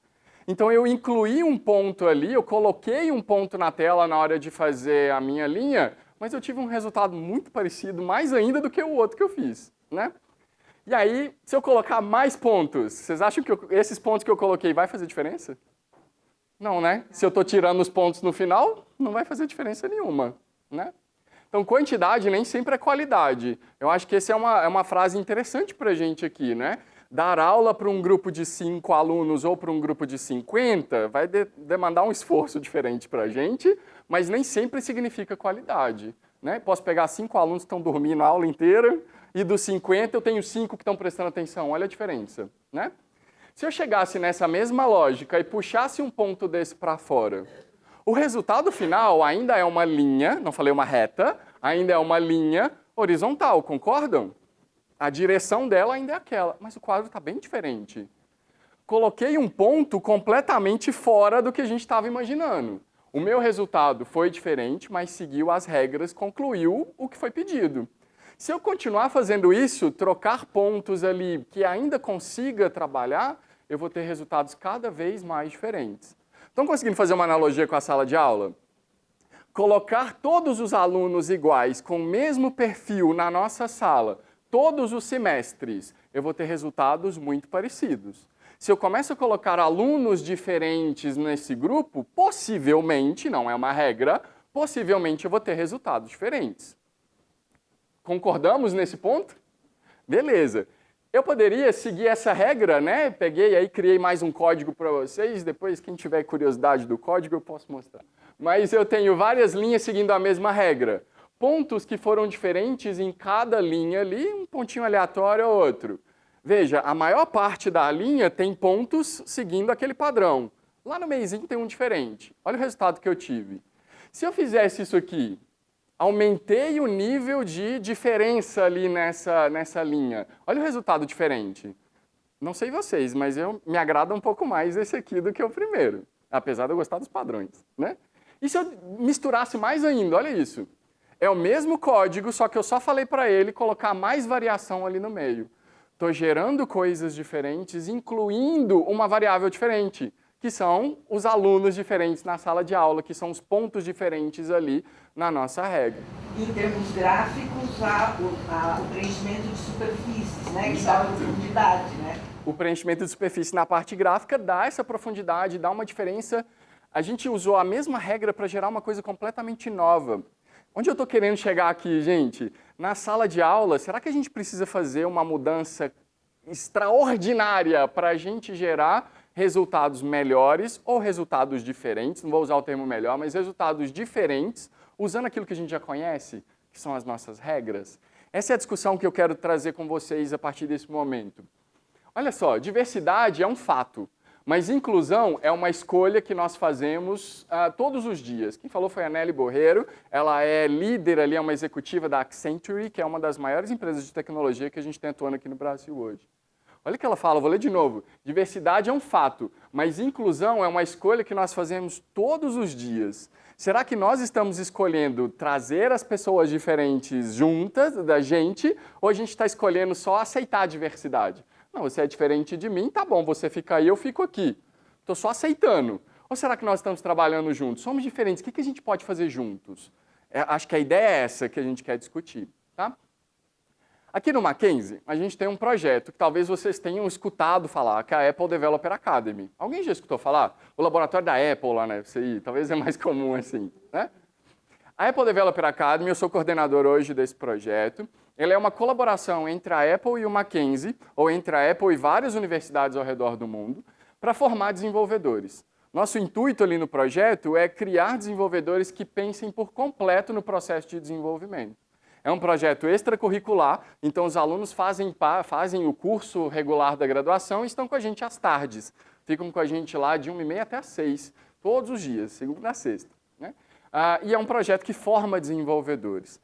Então eu incluí um ponto ali, eu coloquei um ponto na tela na hora de fazer a minha linha, mas eu tive um resultado muito parecido, mais ainda do que o outro que eu fiz, né? E aí, se eu colocar mais pontos, vocês acham que esses pontos que eu coloquei vai fazer diferença? Não, né? Se eu estou tirando os pontos no final, não vai fazer diferença nenhuma, né? Então, quantidade nem sempre é qualidade. Eu acho que essa é uma frase interessante para a gente aqui, né? Dar aula para um grupo de 5 alunos ou para um grupo de 50 vai demandar um esforço diferente para a gente, mas nem sempre significa qualidade, né? Posso pegar 5 alunos que estão dormindo a aula inteira e dos 50 eu tenho 5 que estão prestando atenção. Olha a diferença, né? Se eu chegasse nessa mesma lógica e puxasse um ponto desse para fora, o resultado final ainda é uma linha, não falei uma reta, ainda é uma linha horizontal, concordam? A direção dela ainda é aquela, mas o quadro está bem diferente. Coloquei um ponto completamente fora do que a gente estava imaginando. O meu resultado foi diferente, mas seguiu as regras, concluiu o que foi pedido. Se eu continuar fazendo isso, trocar pontos ali que ainda consiga trabalhar, eu vou ter resultados cada vez mais diferentes. Estão conseguindo fazer uma analogia com a sala de aula? Colocar todos os alunos iguais, com o mesmo perfil na nossa sala, todos os semestres, eu vou ter resultados muito parecidos. Se eu começo a colocar alunos diferentes nesse grupo, possivelmente, não é uma regra, possivelmente eu vou ter resultados diferentes. Concordamos nesse ponto? Beleza. Eu poderia seguir essa regra, né? Peguei aí, criei mais um código para vocês. Depois, quem tiver curiosidade do código, eu posso mostrar. Mas eu tenho várias linhas seguindo a mesma regra. Pontos que foram diferentes em cada linha ali, um pontinho aleatório ou outro. Veja, a maior parte da linha tem pontos seguindo aquele padrão. Lá no meiozinho tem um diferente. Olha o resultado que eu tive. Se eu fizesse isso aqui, aumentei o nível de diferença ali nessa linha. Olha o resultado diferente. Não sei vocês, mas me agrada um pouco mais esse aqui do que o primeiro. Apesar de eu gostar dos padrões, né? E se eu misturasse mais ainda? Olha isso. É o mesmo código, só que eu só falei para ele colocar mais variação ali no meio. Estou gerando coisas diferentes, incluindo uma variável diferente, que são os alunos diferentes na sala de aula, que são os pontos diferentes ali na nossa regra. Em termos gráficos, o preenchimento de superfícies, né? Que dá profundidade, né? O preenchimento de superfície na parte gráfica dá essa profundidade, dá uma diferença. A gente usou a mesma regra para gerar uma coisa completamente nova. Onde eu estou querendo chegar aqui, gente? Na sala de aula, será que a gente precisa fazer uma mudança extraordinária para a gente gerar resultados melhores ou resultados diferentes? Não vou usar o termo melhor, mas resultados diferentes, usando aquilo que a gente já conhece, que são as nossas regras. Essa é a discussão que eu quero trazer com vocês a partir desse momento. Olha só, diversidade é um fato. Mas inclusão é uma escolha que nós fazemos todos os dias. Quem falou foi a Nelly Borreiro, ela é líder ali, é uma executiva da Accenture, que é uma das maiores empresas de tecnologia que a gente tem atuando aqui no Brasil hoje. Olha o que ela fala, vou ler de novo. Diversidade é um fato, mas inclusão é uma escolha que nós fazemos todos os dias. Será que nós estamos escolhendo trazer as pessoas diferentes juntas da gente, ou a gente está escolhendo só aceitar a diversidade? Não, você é diferente de mim, tá bom, você fica aí, eu fico aqui. Estou só aceitando. Ou será que nós estamos trabalhando juntos? Somos diferentes, o que a gente pode fazer juntos? Acho que a ideia é essa que a gente quer discutir. Tá? Aqui no Mackenzie, a gente tem um projeto que talvez vocês tenham escutado falar, que é a Apple Developer Academy. Alguém já escutou falar? O laboratório da Apple lá na FCI, talvez é mais comum assim, né? A Apple Developer Academy, eu sou coordenador hoje desse projeto. Ele é uma colaboração entre a Apple e o Mackenzie, ou entre a Apple e várias universidades ao redor do mundo, para formar desenvolvedores. Nosso intuito ali no projeto é criar desenvolvedores que pensem por completo no processo de desenvolvimento. É um projeto extracurricular, então os alunos fazem o curso regular da graduação e estão com a gente às tardes. Ficam com a gente lá de 1h30 até às 6, todos os dias, segunda a sexta. Né? E é um projeto que forma desenvolvedores.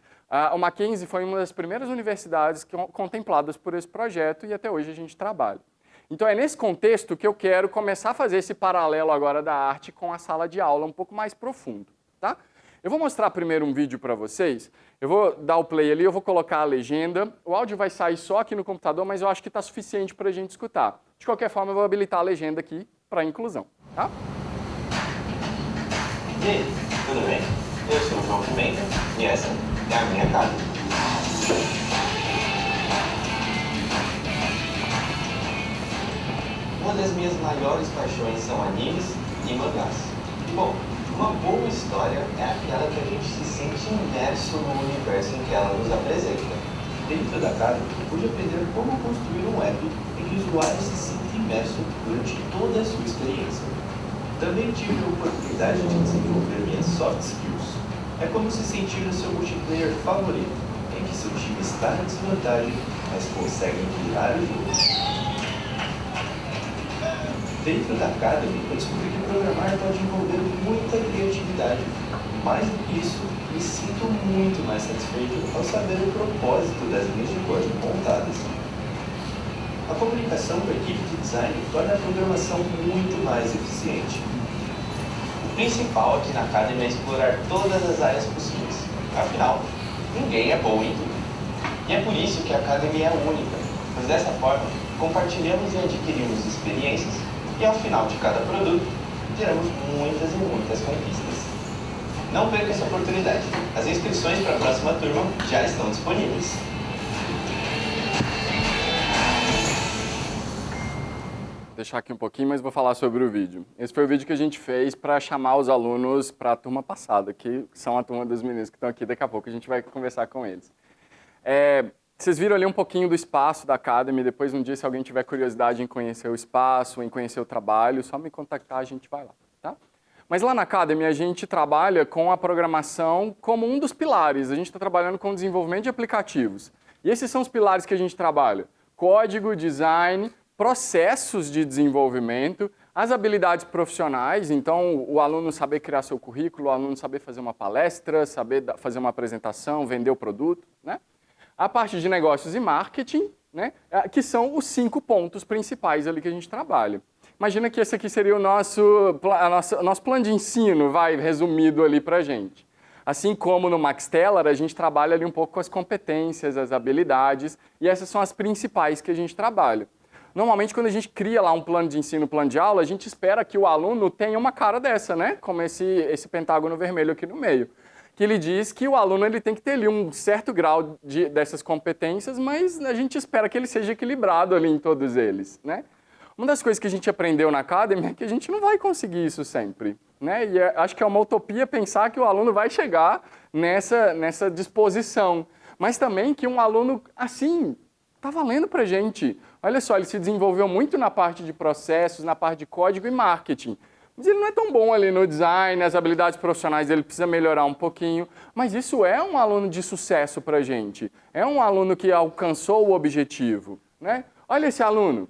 O Mackenzie foi uma das primeiras universidades contempladas por esse projeto e até hoje a gente trabalha. Então é nesse contexto que eu quero começar a fazer esse paralelo agora da arte com a sala de aula um pouco mais profundo. Tá? Eu vou mostrar primeiro um vídeo para vocês, eu vou dar o play ali, eu vou colocar a legenda, o áudio vai sair só aqui no computador, mas eu acho que está suficiente para a gente escutar. De qualquer forma, eu vou habilitar a legenda aqui para a inclusão. Tá? E aí, tudo bem? Eu sou o João Pimenta e essa é a minha casa. Uma das minhas maiores paixões são animes e mangás. Bom, uma boa história é aquela que a gente se sente imerso no universo em que ela nos apresenta. Dentro da casa, pude aprender como construir um app em que o usuário se sinta imerso durante toda a sua experiência. Também tive a oportunidade de desenvolver minhas soft skills. É como se sentir o seu multiplayer favorito, em que seu time está na desvantagem, mas conseguem virar o jogo. Dentro da Academy, eu descobri que programar pode envolver muita criatividade. Mais do que isso, me sinto muito mais satisfeito ao saber o propósito das linhas de código montadas. A comunicação com a equipe de design torna a programação muito mais eficiente. O principal aqui na Academy é explorar todas as áreas possíveis. Afinal, ninguém é bom em tudo. E é por isso que a Academy é única, pois dessa forma, compartilhamos e adquirimos experiências e ao final de cada produto, geramos muitas e muitas conquistas. Não perca essa oportunidade. As inscrições para a próxima turma já estão disponíveis. Vou deixar aqui um pouquinho, mas vou falar sobre o vídeo. Esse foi o vídeo que a gente fez para chamar os alunos para a turma passada, que são a turma dos meninos que estão aqui. Daqui a pouco a gente vai conversar com eles. Vocês viram ali um pouquinho do espaço da Academy, depois um dia, se alguém tiver curiosidade em conhecer o espaço, em conhecer o trabalho, só me contactar, a gente vai lá, tá? Mas lá na Academy a gente trabalha com a programação como um dos pilares, a gente está trabalhando com o desenvolvimento de aplicativos. E esses são os pilares que a gente trabalha: código, design, processos de desenvolvimento, as habilidades profissionais, então o aluno saber criar seu currículo, o aluno saber fazer uma palestra, saber fazer uma apresentação, vender o produto, né? A parte de negócios e marketing, né? Que são os 5 pontos principais ali que a gente trabalha. Imagina que esse aqui seria o nosso plano de ensino, vai, resumido ali pra gente. Assim como no Max Teller, a gente trabalha ali um pouco com as competências, as habilidades, e essas são as principais que a gente trabalha. Normalmente, quando a gente cria lá um plano de ensino, plano de aula, a gente espera que o aluno tenha uma cara dessa, né? Como esse pentágono vermelho aqui no meio. Que ele diz que o aluno ele tem que ter ali um certo grau dessas competências, mas a gente espera que ele seja equilibrado ali em todos eles, né? Uma das coisas que a gente aprendeu na Academy é que a gente não vai conseguir isso sempre, né? E acho que é uma utopia pensar que o aluno vai chegar nessa disposição, mas também que um aluno assim tá valendo pra gente. Olha só, ele se desenvolveu muito na parte de processos, na parte de código e marketing. Mas ele não é tão bom ali no design, as habilidades profissionais ele precisa melhorar um pouquinho. Mas isso é um aluno de sucesso pra gente. É um aluno que alcançou o objetivo, né? Olha esse aluno.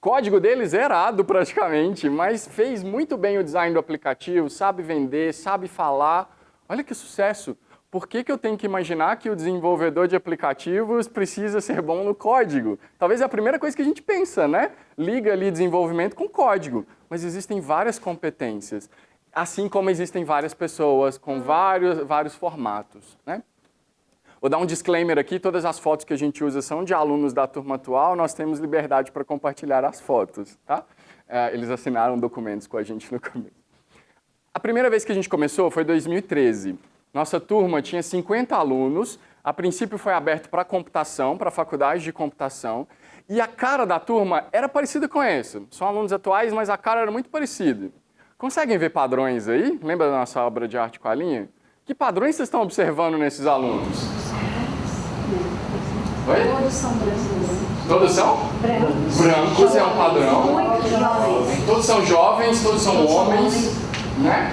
Código dele zerado praticamente, mas fez muito bem o design do aplicativo, sabe vender, sabe falar. Olha que sucesso! Por que eu tenho que imaginar que o desenvolvedor de aplicativos precisa ser bom no código? Talvez é a primeira coisa que a gente pensa, né? Liga ali desenvolvimento com código, mas existem várias competências, assim como existem várias pessoas com vários formatos, né? Vou dar um disclaimer aqui, todas as fotos que a gente usa são de alunos da turma atual, nós temos liberdade para compartilhar as fotos, tá? Eles assinaram documentos com a gente no começo. A primeira vez que a gente começou foi em 2013. Nossa turma tinha 50 alunos, a princípio foi aberto para computação, para a faculdade de computação, e a cara da turma era parecida com essa. São alunos atuais, mas a cara era muito parecida. Conseguem ver padrões aí? Lembra da nossa obra de arte com a linha? Que padrões vocês estão observando nesses alunos? Oi? Todos são brancos. Todos são? Brancos. Brancos é um padrão. Muito jovens. Todos são jovens, todos são homens, né?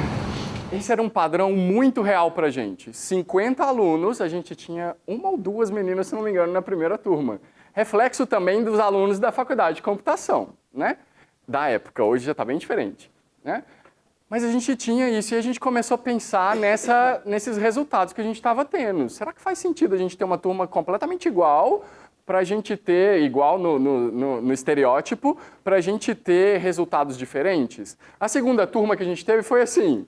Esse era um padrão muito real pra gente. 50 alunos, a gente tinha 1 ou 2 meninas, se não me engano, na primeira turma. Reflexo também dos alunos da faculdade de computação, né? Da época, hoje já está bem diferente, né? Mas a gente tinha isso e a gente começou a pensar nesses resultados que a gente estava tendo. Será que faz sentido a gente ter uma turma completamente igual, para a gente ter, igual no estereótipo, para a gente ter resultados diferentes? A segunda turma que a gente teve foi assim.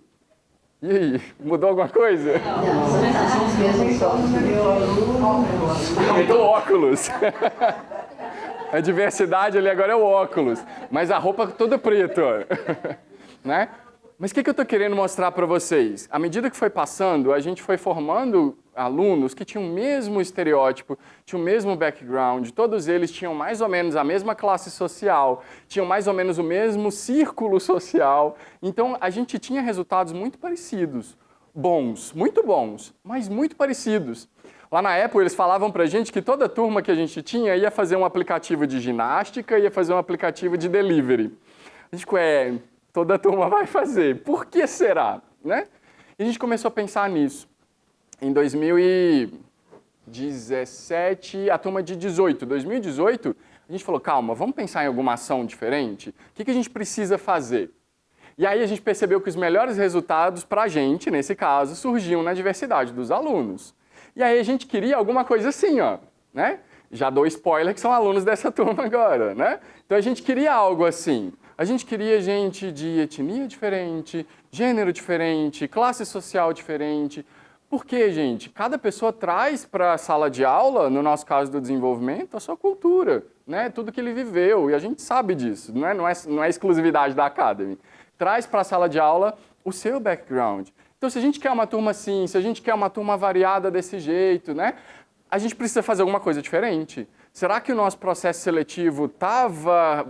E aí, mudou alguma coisa? Aumentou o óculos. A diversidade ali agora é o óculos, mas a roupa toda preta, né? Mas o que eu estou querendo mostrar para vocês? À medida que foi passando, a gente foi formando alunos que tinham o mesmo estereótipo, tinham o mesmo background, todos eles tinham mais ou menos a mesma classe social, tinham mais ou menos o mesmo círculo social. Então, a gente tinha resultados muito parecidos, bons, mas muito parecidos. Lá na Apple, eles falavam pra gente que toda turma que a gente tinha ia fazer um aplicativo de ginástica, ia fazer um aplicativo de delivery. A gente toda turma vai fazer. Por que será? Né? E a gente começou a pensar nisso. Em 2017, a turma de 2018, a gente falou, calma, vamos pensar em alguma ação diferente? O que a gente precisa fazer? E aí a gente percebeu que os melhores resultados para a gente, nesse caso, surgiam na diversidade dos alunos. E aí a gente queria alguma coisa assim, ó, né? Já dou spoiler que são alunos dessa turma agora, né? Então a gente queria algo assim. A gente queria gente de etnia diferente, gênero diferente, classe social diferente. Por quê, gente? Cada pessoa traz para a sala de aula, no nosso caso do desenvolvimento, a sua cultura, né? Tudo que ele viveu, e a gente sabe disso, né? Não é exclusividade da Academy. Traz para a sala de aula o seu background. Então, se a gente quer uma turma assim, se a gente quer uma turma variada desse jeito, né? A gente precisa fazer alguma coisa diferente. Será que o nosso processo seletivo estava,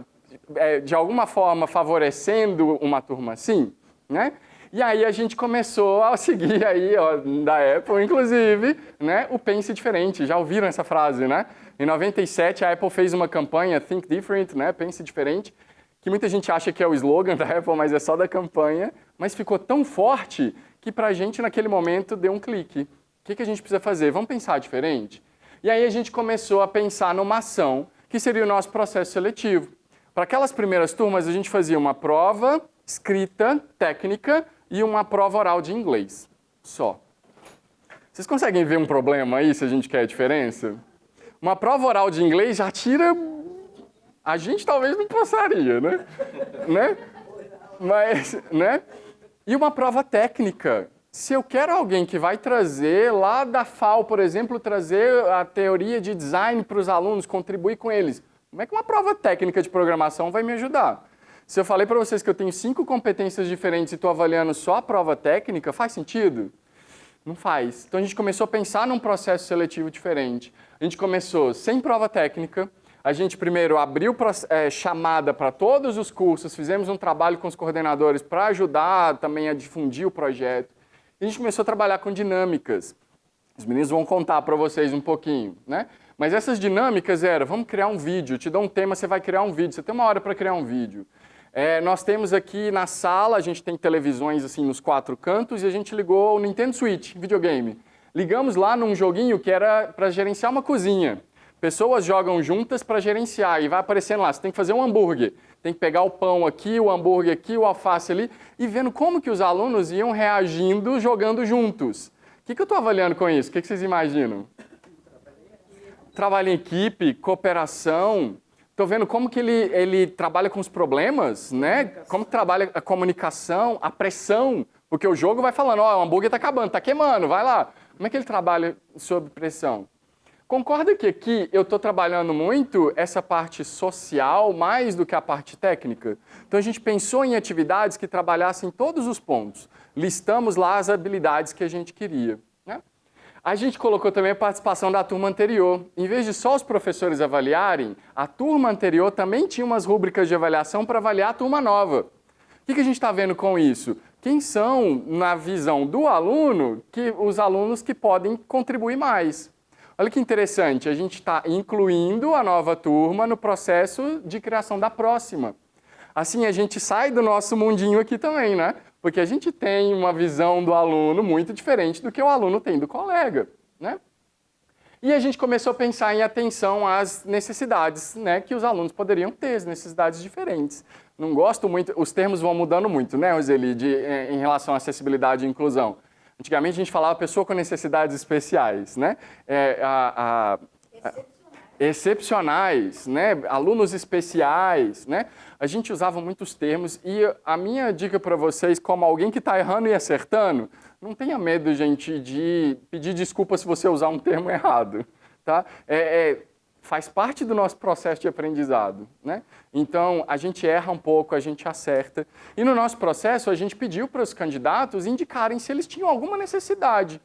de alguma forma, favorecendo uma turma assim, né? E aí a gente começou a seguir aí, ó, da Apple, inclusive, né, o Pense Diferente. Já ouviram essa frase, né? Em 97, a Apple fez uma campanha, Think Different, né, Pense Diferente, que muita gente acha que é o slogan da Apple, mas é só da campanha, mas ficou tão forte que pra gente, naquele momento, deu um clique. O que a gente precisa fazer? Vamos pensar diferente? E aí a gente começou a pensar numa ação, que seria o nosso processo seletivo. Para aquelas primeiras turmas, a gente fazia uma prova escrita, técnica, e uma prova oral de inglês. Só. Vocês conseguem ver um problema aí, se a gente quer a diferença? Uma prova oral de inglês já tira... A gente talvez não passaria, né? Mas, né? E uma prova técnica. Se eu quero alguém que vai trazer lá da FAO, por exemplo, trazer a teoria de design para os alunos, contribuir com eles, como é que uma prova técnica de programação vai me ajudar? Se eu falei para vocês que eu tenho 5 competências diferentes e estou avaliando só a prova técnica, faz sentido? Não faz. Então a gente começou a pensar num processo seletivo diferente. A gente começou sem prova técnica. A gente primeiro abriu chamada para todos os cursos, fizemos um trabalho com os coordenadores para ajudar também a difundir o projeto. E a gente começou a trabalhar com dinâmicas. Os meninos vão contar para vocês um pouquinho, né? Mas essas dinâmicas eram, vamos criar um vídeo, eu te dou um tema, você vai criar um vídeo, você tem 1 hora para criar um vídeo. Nós temos aqui na sala, a gente tem televisões assim nos 4 cantos e a gente ligou o Nintendo Switch, videogame. Ligamos lá num joguinho que era para gerenciar uma cozinha. Pessoas jogam juntas para gerenciar e vai aparecendo lá, você tem que fazer um hambúrguer. Tem que pegar o pão aqui, o hambúrguer aqui, o alface ali e vendo como que os alunos iam reagindo jogando juntos. O que eu estou avaliando com isso? O que vocês imaginam? Trabalho em equipe, cooperação. Estou vendo como que ele trabalha com os problemas, né? Como que trabalha a comunicação, a pressão. Porque o jogo vai falando, ó, o hambúrguer está acabando, está queimando, vai lá. Como é que ele trabalha sob pressão? Concorda que aqui eu estou trabalhando muito essa parte social mais do que a parte técnica? Então a gente pensou em atividades que trabalhassem todos os pontos. Listamos lá as habilidades que a gente queria, né? A gente colocou também a participação da turma anterior. Em vez de só os professores avaliarem, a turma anterior também tinha umas rúbricas de avaliação para avaliar a turma nova. O que a gente está vendo com isso? Quem são, na visão do aluno, os alunos que podem contribuir mais? Olha que interessante, a gente está incluindo a nova turma no processo de criação da próxima. Assim, a gente sai do nosso mundinho aqui também, né? Porque a gente tem uma visão do aluno muito diferente do que o aluno tem do colega, né? E a gente começou a pensar em atenção às necessidades, né, que os alunos poderiam ter, necessidades diferentes. Não gosto muito, os termos vão mudando muito, né, Roseli, em relação à acessibilidade e inclusão. Antigamente a gente falava pessoa com necessidades especiais, né? Excepcionais, né? Alunos especiais, né? A gente usava muitos termos e a minha dica para vocês, como alguém que está errando e acertando, não tenha medo, gente, de pedir desculpa se você usar um termo errado, tá? Faz parte do nosso processo de aprendizado, né? Então, a gente erra um pouco, a gente acerta. E no nosso processo, a gente pediu para os candidatos indicarem se eles tinham alguma necessidade.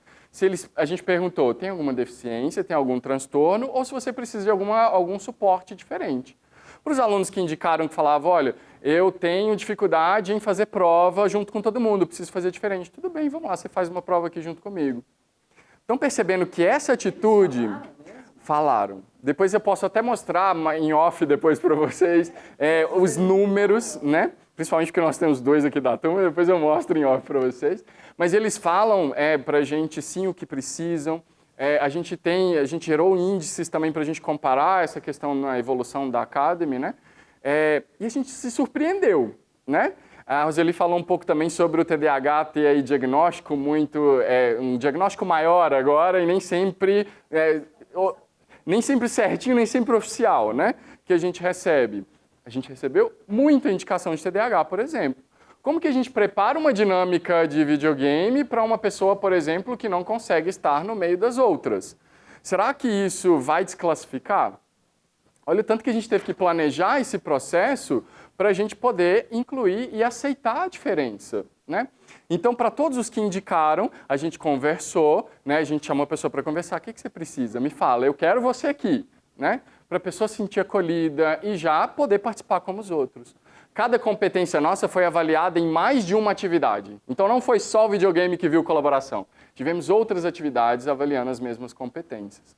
A gente perguntou, tem alguma deficiência, tem algum transtorno, ou se você precisa de algum suporte diferente. Para os alunos que indicaram, que falavam, olha, eu tenho dificuldade em fazer prova junto com todo mundo, preciso fazer diferente. Tudo bem, vamos lá, você faz uma prova aqui junto comigo. Estão percebendo que essa atitude... Falaram. Depois eu posso até mostrar em off depois para vocês os números, né? Principalmente porque nós temos 2 aqui da turma, depois eu mostro em off para vocês. Mas eles falam para a gente sim o que precisam. A gente gerou índices também para a gente comparar essa questão na evolução da Academy, né? E a gente se surpreendeu, né? A Roseli falou um pouco também sobre o TDAH ter aí diagnóstico um diagnóstico maior agora e nem sempre certinho, nem sempre oficial, né? Que a gente recebe. A gente recebeu muita indicação de TDAH, por exemplo. Como que a gente prepara uma dinâmica de videogame para uma pessoa, por exemplo, que não consegue estar no meio das outras? Será que isso vai desclassificar? Olha o tanto que a gente teve que planejar esse processo para a gente poder incluir e aceitar a diferença, né? Então, para todos os que indicaram, a gente conversou, né? A gente chamou a pessoa para conversar. O que você precisa? Me fala, eu quero você aqui, né? Para a pessoa se sentir acolhida e já poder participar como os outros. cada competência nossa foi avaliada em mais de uma atividade. Então não foi só o videogame que viu colaboração. Tivemos outras atividades avaliando as mesmas competências.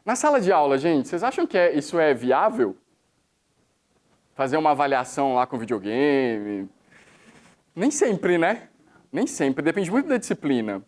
Na sala de aula, gente, vocês acham que isso é viável? Fazer uma avaliação lá com videogame? Nem sempre, né? Nem sempre, depende muito da disciplina.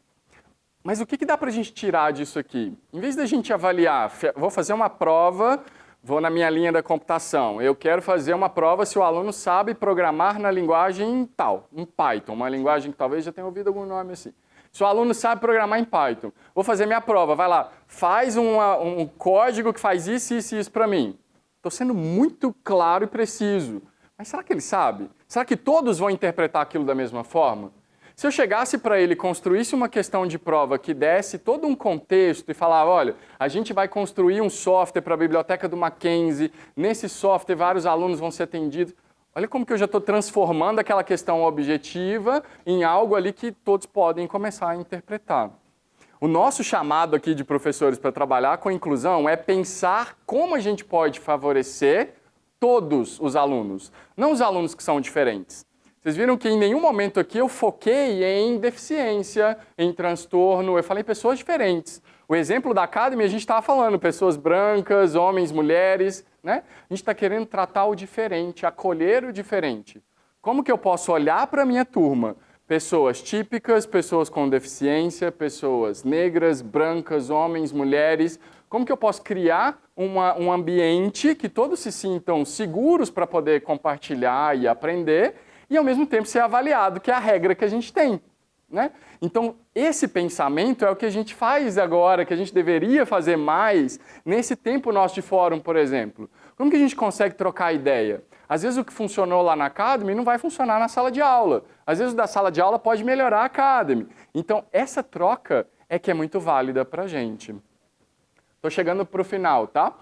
Mas o que dá para a gente tirar disso aqui? Em vez da gente avaliar, vou fazer uma prova, vou na minha linha da computação, eu quero fazer uma prova se o aluno sabe programar na linguagem tal, em Python, uma linguagem que talvez já tenha ouvido algum nome assim. Se o aluno sabe programar em Python, vou fazer minha prova, vai lá, faz um código que faz isso, isso e isso para mim. Estou sendo muito claro e preciso. Mas será que ele sabe? Será que todos vão interpretar aquilo da mesma forma? Se eu chegasse para ele e construísse uma questão de prova que desse todo um contexto e falar, olha, a gente vai construir um software para a biblioteca do Mackenzie, nesse software vários alunos vão ser atendidos. Olha como que eu já estou transformando aquela questão objetiva em algo ali que todos podem começar a interpretar. O nosso chamado aqui de professores para trabalhar com inclusão é pensar como a gente pode favorecer todos os alunos, não os alunos que são diferentes. Vocês viram que em nenhum momento aqui eu foquei em deficiência, em transtorno, eu falei pessoas diferentes. O exemplo da Academy, a gente estava falando, pessoas brancas, homens, mulheres, né? A gente está querendo tratar o diferente, acolher o diferente. Como que eu posso olhar para a minha turma? Pessoas típicas, pessoas com deficiência, pessoas negras, brancas, homens, mulheres. Como que eu posso criar um ambiente que todos se sintam seguros para poder compartilhar e aprender e, ao mesmo tempo, ser avaliado, que é a regra que a gente tem, né? Então, esse pensamento é o que a gente faz agora, que a gente deveria fazer mais nesse tempo nosso de fórum, por exemplo. Como que a gente consegue trocar ideia? Às vezes o que funcionou lá na Academy não vai funcionar na sala de aula. Às vezes o da sala de aula pode melhorar a Academy. Então, essa troca é que é muito válida para a gente. Estou chegando para o final, tá?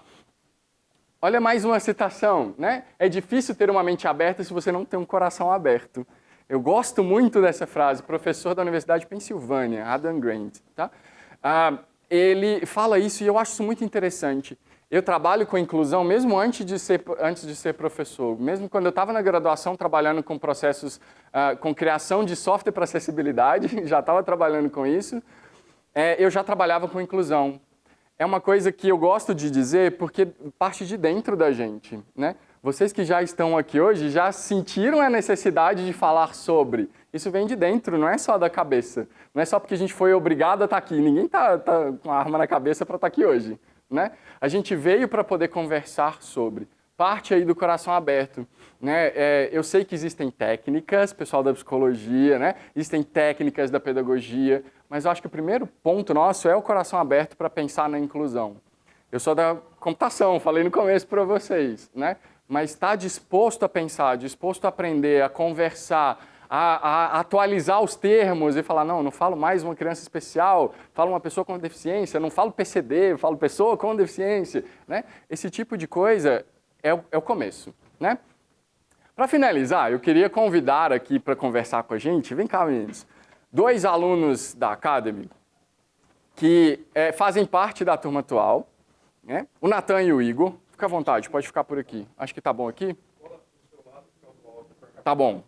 Olha mais uma citação, né? É difícil ter uma mente aberta se você não tem um coração aberto. Eu gosto muito dessa frase, professor da Universidade de Pensilvânia, Adam Grant, tá? Ele fala isso e eu acho isso muito interessante. Eu trabalho com inclusão mesmo antes de ser professor. Mesmo quando eu estava na graduação trabalhando com processos, com criação de software para acessibilidade, já estava trabalhando com isso, eu já trabalhava com inclusão. É uma coisa que eu gosto de dizer porque parte de dentro da gente, né? Vocês que já estão aqui hoje já sentiram a necessidade de falar sobre. Isso vem de dentro, não é só da cabeça. Não é só porque a gente foi obrigado a estar aqui. Ninguém está com a arma na cabeça para estar aqui hoje, né? A gente veio para poder conversar sobre. Parte aí do coração aberto, né? Eu sei que existem técnicas, pessoal da psicologia, né? Existem técnicas da pedagogia, mas eu acho que o primeiro ponto nosso é o coração aberto para pensar na inclusão. Eu sou da computação, falei no começo para vocês, né? Mas está disposto a pensar, disposto a aprender, a conversar, a atualizar os termos e falar, não falo mais uma criança especial, falo uma pessoa com deficiência, não falo PCD, falo pessoa com deficiência, né? Esse tipo de coisa é o começo, né? Para finalizar, eu queria convidar aqui para conversar com a gente, vem cá, meninos, 2 alunos da Academy que fazem parte da turma atual, né? O Natan e o Igor. Fica à vontade, pode ficar por aqui. Acho que tá bom aqui. Tá bom.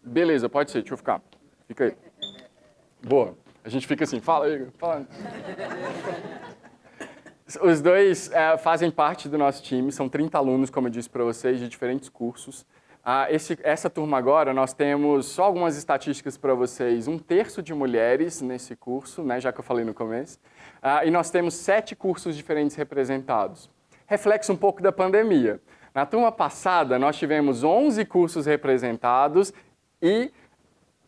Beleza, pode ser, deixa eu ficar. Fica aí. Boa. A gente fica assim, fala, Igor, fala. Os 2 fazem parte do nosso time, são 30 alunos, como eu disse para vocês, de diferentes cursos. Essa turma agora, nós temos só algumas estatísticas para vocês. 1/3 de mulheres nesse curso, né, já que eu falei no começo. E nós temos 7 cursos diferentes representados. Reflexo um pouco da pandemia. Na turma passada, nós tivemos 11 cursos representados e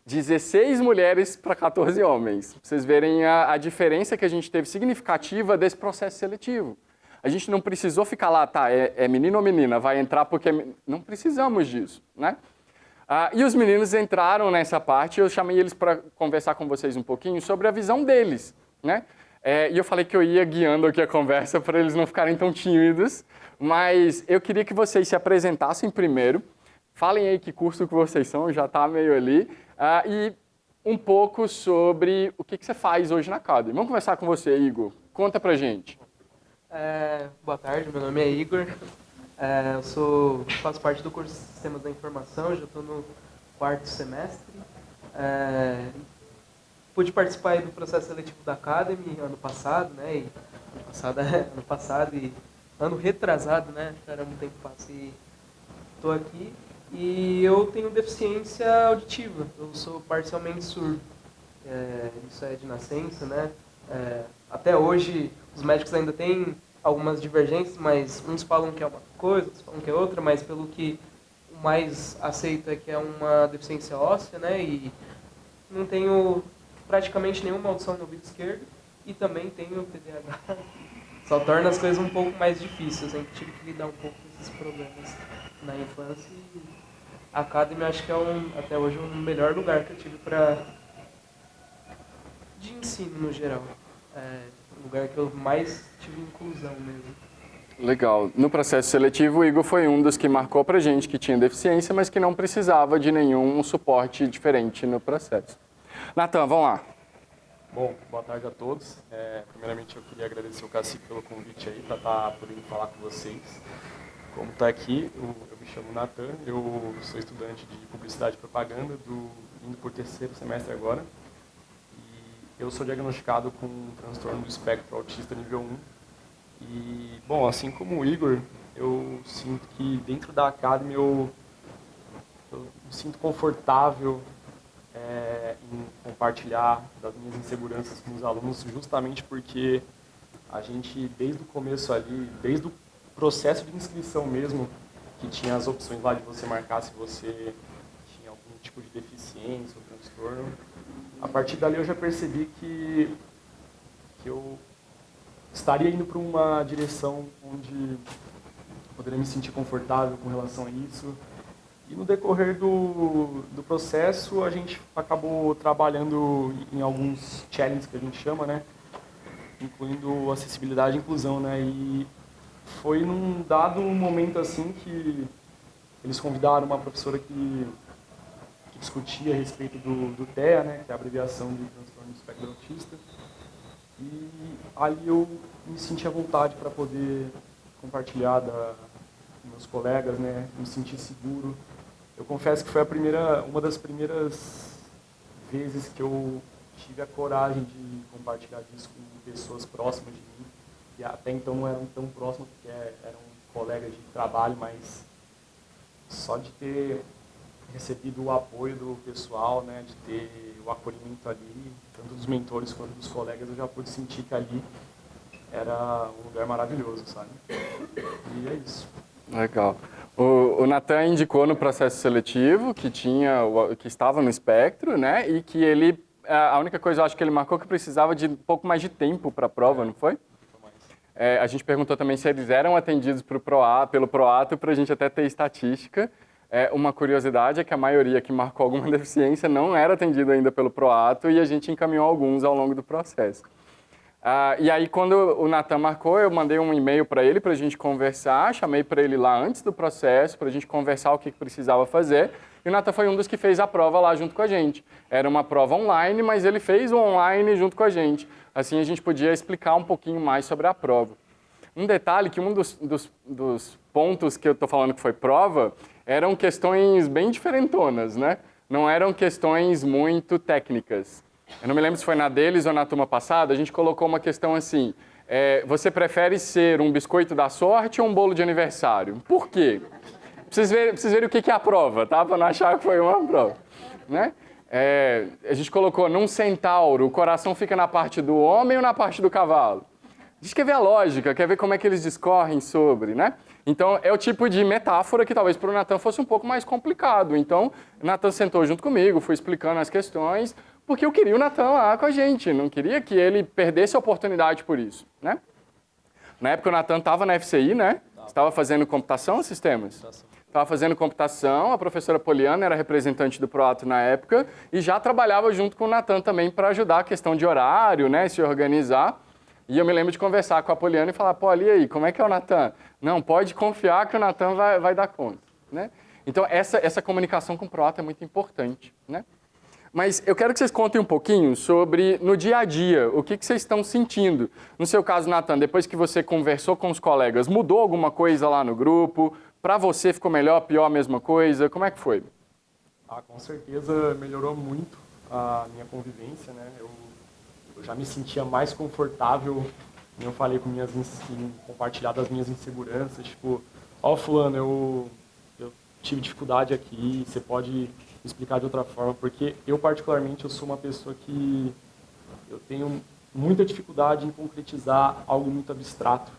16 mulheres para 14 homens. Pra vocês verem a diferença que a gente teve significativa desse processo seletivo. A gente não precisou ficar lá, tá, é menino ou menina, vai entrar porque... Não precisamos disso, né? E os meninos entraram nessa parte, eu chamei eles para conversar com vocês um pouquinho sobre a visão deles, né? E eu falei que eu ia guiando aqui a conversa para eles não ficarem tão tímidos, mas eu queria que vocês se apresentassem primeiro, falem aí que curso que vocês são, já está meio ali, e um pouco sobre o que você faz hoje na Academy. Vamos conversar com você, Igor. Conta pra gente. Boa tarde, meu nome é Igor. Eu faço parte do curso de Sistemas da Informação, já estou no 4º semestre. Pude participar aí do processo seletivo da Academy ano passado, né? Ano passado e ano retrasado, né? Caramba, o tempo passa e estou aqui. E eu tenho deficiência auditiva, eu sou parcialmente surdo. Isso é de nascença, né? Até hoje, os médicos ainda têm algumas divergências, mas uns falam que é uma coisa, outros falam que é outra, mas pelo que o mais aceito é que é uma deficiência óssea, né? E não tenho praticamente nenhuma audição no ouvido esquerdo e também tenho TDAH. Só torna as coisas um pouco mais difíceis, eu sempre tive que lidar um pouco com esses problemas na infância e a Academy acho que é até hoje o melhor lugar que eu tive de ensino no geral. O lugar que eu mais tive inclusão mesmo. Legal. No processo seletivo, o Igor foi um dos que marcou pra gente que tinha deficiência, mas que não precisava de nenhum suporte diferente no processo. Natan, vamos lá. Bom, boa tarde a todos. Primeiramente, eu queria agradecer o Cacique pelo convite aí para estar podendo falar com vocês. Como está aqui, eu me chamo Natan, eu sou estudante de Publicidade e Propaganda, indo por 3º semestre agora. E eu sou diagnosticado com um transtorno do espectro autista nível 1. E, bom, assim como o Igor, eu sinto que dentro da Academy eu me sinto confortável em compartilhar das minhas inseguranças com os alunos, justamente porque a gente, desde o começo ali, desde o processo de inscrição mesmo, que tinha as opções lá de você marcar se você tinha algum tipo de deficiência ou transtorno, a partir dali eu já percebi que eu estaria indo para uma direção onde eu poderia me sentir confortável com relação a isso. E no decorrer do processo, a gente acabou trabalhando em alguns challenges que a gente chama, né? Incluindo acessibilidade e inclusão, né? E foi num dado momento assim que eles convidaram uma professora que discutia a respeito do TEA, né? Que é a abreviação de transtorno do espectro autista. E ali eu me senti à vontade para poder compartilhar com meus colegas, né? Me sentir seguro. Eu confesso que foi uma das primeiras vezes que eu tive a coragem de compartilhar disso com pessoas próximas de mim. E até então não eram tão próximas, porque eram colegas de trabalho, mas só de ter recebido o apoio do pessoal, né, de ter o acolhimento ali, tanto dos mentores quanto dos colegas, eu já pude sentir que ali era um lugar maravilhoso, sabe? E é isso. Legal. O Natan indicou no processo seletivo que estava no espectro, né? E que a única coisa eu acho que ele marcou que precisava de um pouco mais de tempo para a prova, não foi? A gente perguntou também se eles eram atendidos pelo Proato, para a gente até ter estatística. Uma curiosidade é que a maioria que marcou alguma deficiência não era atendido ainda pelo Proato e a gente encaminhou alguns ao longo do processo. E aí, quando o Natan marcou, eu mandei um e-mail para ele para a gente conversar, chamei para ele lá antes do processo, para a gente conversar o que precisava fazer. E o Natan foi um dos que fez a prova lá junto com a gente. Era uma prova online, mas ele fez o online junto com a gente. Assim, a gente podia explicar um pouquinho mais sobre a prova. Um detalhe que um dos pontos que eu estou falando que foi prova eram questões bem diferentonas, né? Não eram questões muito técnicas. Eu não me lembro se foi na deles ou na turma passada, a gente colocou uma questão assim, você prefere ser um biscoito da sorte ou um bolo de aniversário? Por quê? Preciso ver o que é a prova, tá? Para não achar que foi uma prova, né? A gente colocou, num centauro, o coração fica na parte do homem ou na parte do cavalo? A gente quer ver a lógica, quer ver como é que eles discorrem sobre, né? Então, é o tipo de metáfora que talvez para o Natan fosse um pouco mais complicado. Então, o Natan sentou junto comigo, fui explicando as questões, porque eu queria o Natan lá com a gente, não queria que ele perdesse a oportunidade por isso, né? Na época, o Natan estava na FCI, né? Estava fazendo computação ou sistemas? Estava fazendo computação, a professora Poliana era representante do Proato na época e já trabalhava junto com o Natan também para ajudar a questão de horário, né? Se organizar. E eu me lembro de conversar com a Poliana e falar, pô, ali aí, como é que é o Natan? Não, pode confiar que o Natan vai dar conta, né? Então, essa comunicação com o Proato é muito importante, né? Mas eu quero que vocês contem um pouquinho sobre, no dia a dia, o que vocês estão sentindo. No seu caso, Natan, depois que você conversou com os colegas, mudou alguma coisa lá no grupo? Para você ficou melhor, pior, a mesma coisa? Como é que foi? Com certeza melhorou muito a minha convivência, né? Eu já me sentia mais confortável, eu falei em compartilhar das minhas inseguranças, tipo, fulano, eu tive dificuldade aqui, você pode me explicar de outra forma, porque eu particularmente eu sou uma pessoa que eu tenho muita dificuldade em concretizar algo muito abstrato.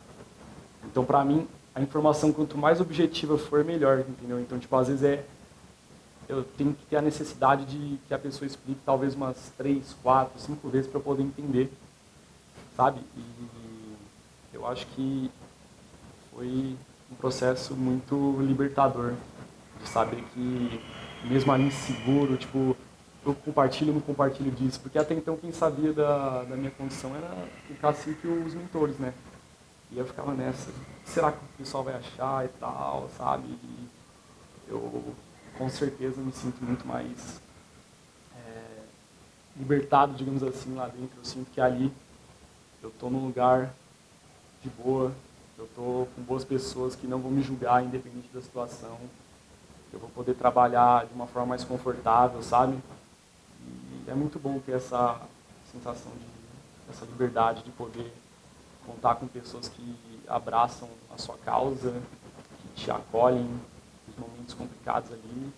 Então, para mim, a informação quanto mais objetiva for, melhor, entendeu? Então, tipo, às vezes eu tenho que ter a necessidade de que a pessoa explique talvez umas 3, 4, 5 vezes para eu poder entender, sabe? E eu acho que foi um processo muito libertador, de saber que mesmo ali inseguro, tipo, eu compartilho ou não compartilho disso, porque até então quem sabia da minha condição era o Cacique e os mentores, né? E eu ficava nessa, será que o pessoal vai achar e tal, sabe? E eu com certeza me sinto muito mais libertado, digamos assim, lá dentro. Eu sinto que ali eu estou num lugar de boa, eu estou com boas pessoas que não vão me julgar independente da situação, eu vou poder trabalhar de uma forma mais confortável, sabe? E é muito bom ter essa sensação essa liberdade de poder contar com pessoas que abraçam a sua causa, que te acolhem nos momentos complicados ali,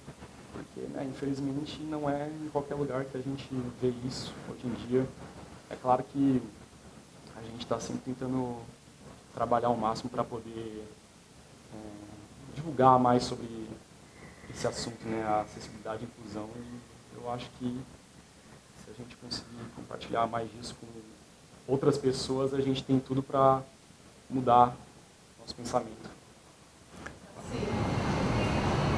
porque, né, infelizmente, não é em qualquer lugar que a gente vê isso hoje em dia. É claro que a gente está sempre tentando trabalhar ao máximo para poder divulgar mais sobre esse assunto, né, a acessibilidade e inclusão, e eu acho que se a gente conseguir compartilhar mais disso com outras pessoas, a gente tem tudo para mudar nosso pensamento. Sim.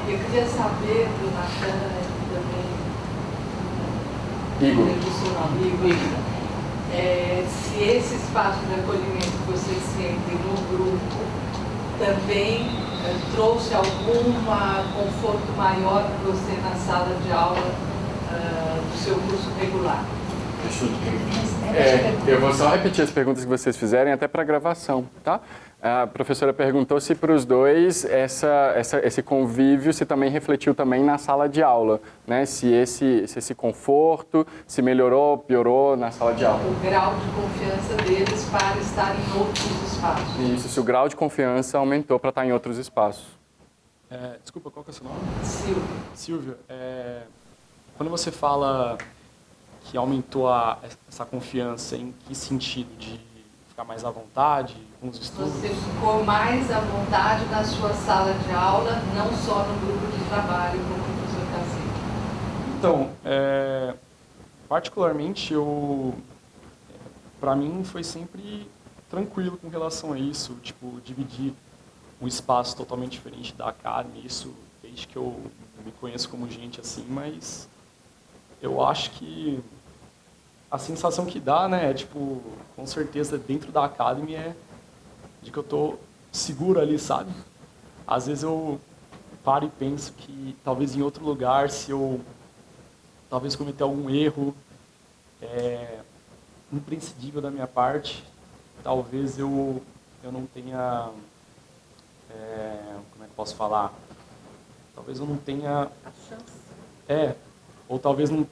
Eu queria saber do Natan também, Igor. do seu amigo Igor, se esse espaço de acolhimento que vocês sentem no grupo também trouxe algum conforto maior para você na sala de aula do seu curso regular. Eu vou só repetir as perguntas que vocês fizerem até para a gravação, tá? A professora perguntou se para os dois esse convívio se também refletiu também na sala de aula, né? Se esse conforto, se melhorou, piorou na sala de aula. O grau de confiança deles para estar em outros espaços. Isso, se o grau de confiança aumentou para estar em outros espaços. Desculpa, qual que é o seu nome? Silvio. Silvio, quando você fala que aumentou essa confiança, em que sentido? De ficar mais à vontade com os estudos? Você ficou mais à vontade na sua sala de aula, não só no grupo de trabalho com o professor Cacique? Então, particularmente, para mim foi sempre tranquilo com relação a isso, tipo, dividir um espaço totalmente diferente da Academy, isso desde que eu me conheço como gente assim, mas eu acho que a sensação que dá, né, tipo, com certeza dentro da Academy é de que eu tô seguro ali, sabe? Às vezes eu paro e penso que talvez em outro lugar, se eu talvez cometer algum erro imprescindível da minha parte, talvez eu não tenha, como é que eu posso falar? Talvez eu não tenha A chance. Ou talvez eu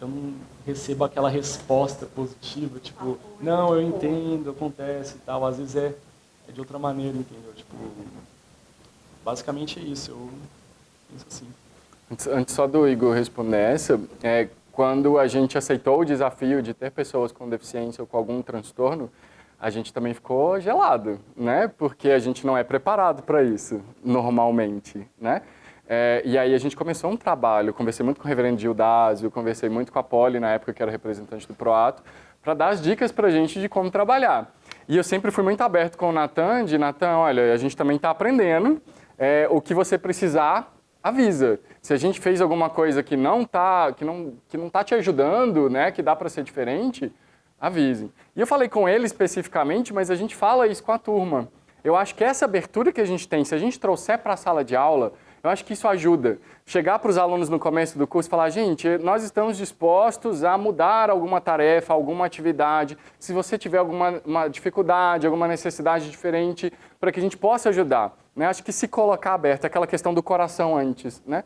não receba aquela resposta positiva, tipo, não, eu entendo, acontece e tal. Às vezes é de outra maneira, entendeu? Tipo, basicamente é isso, eu penso assim. Antes só do Igor responder essa, quando a gente aceitou o desafio de ter pessoas com deficiência ou com algum transtorno, a gente também ficou gelado, né? Porque a gente não é preparado para isso, normalmente, né? E aí a gente começou um trabalho, conversei muito com o reverendo Gildásio, conversei muito com a Poli, na época que era representante do Proato, para dar as dicas para a gente de como trabalhar. E eu sempre fui muito aberto com o Natan, olha, a gente também está aprendendo, o que você precisar, avisa. Se a gente fez alguma coisa que não tá te ajudando, né, que dá para ser diferente, avise. E eu falei com ele especificamente, mas a gente fala isso com a turma. Eu acho que essa abertura que a gente tem, se a gente trouxer para a sala de aula, Eu acho que isso ajuda. Chegar para os alunos no começo do curso e falar, gente, nós estamos dispostos a mudar alguma tarefa, alguma atividade, se você tiver uma dificuldade, alguma necessidade diferente, para que a gente possa ajudar. Né? Acho que se colocar aberto, aquela questão do coração antes. Né?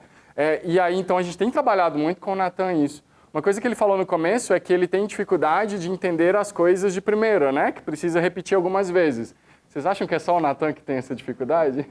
E aí, então, a gente tem trabalhado muito com o Natan isso. Uma coisa que ele falou no começo é que ele tem dificuldade de entender as coisas de primeira, né? Que precisa repetir algumas vezes. Vocês acham que é só o Natan que tem essa dificuldade?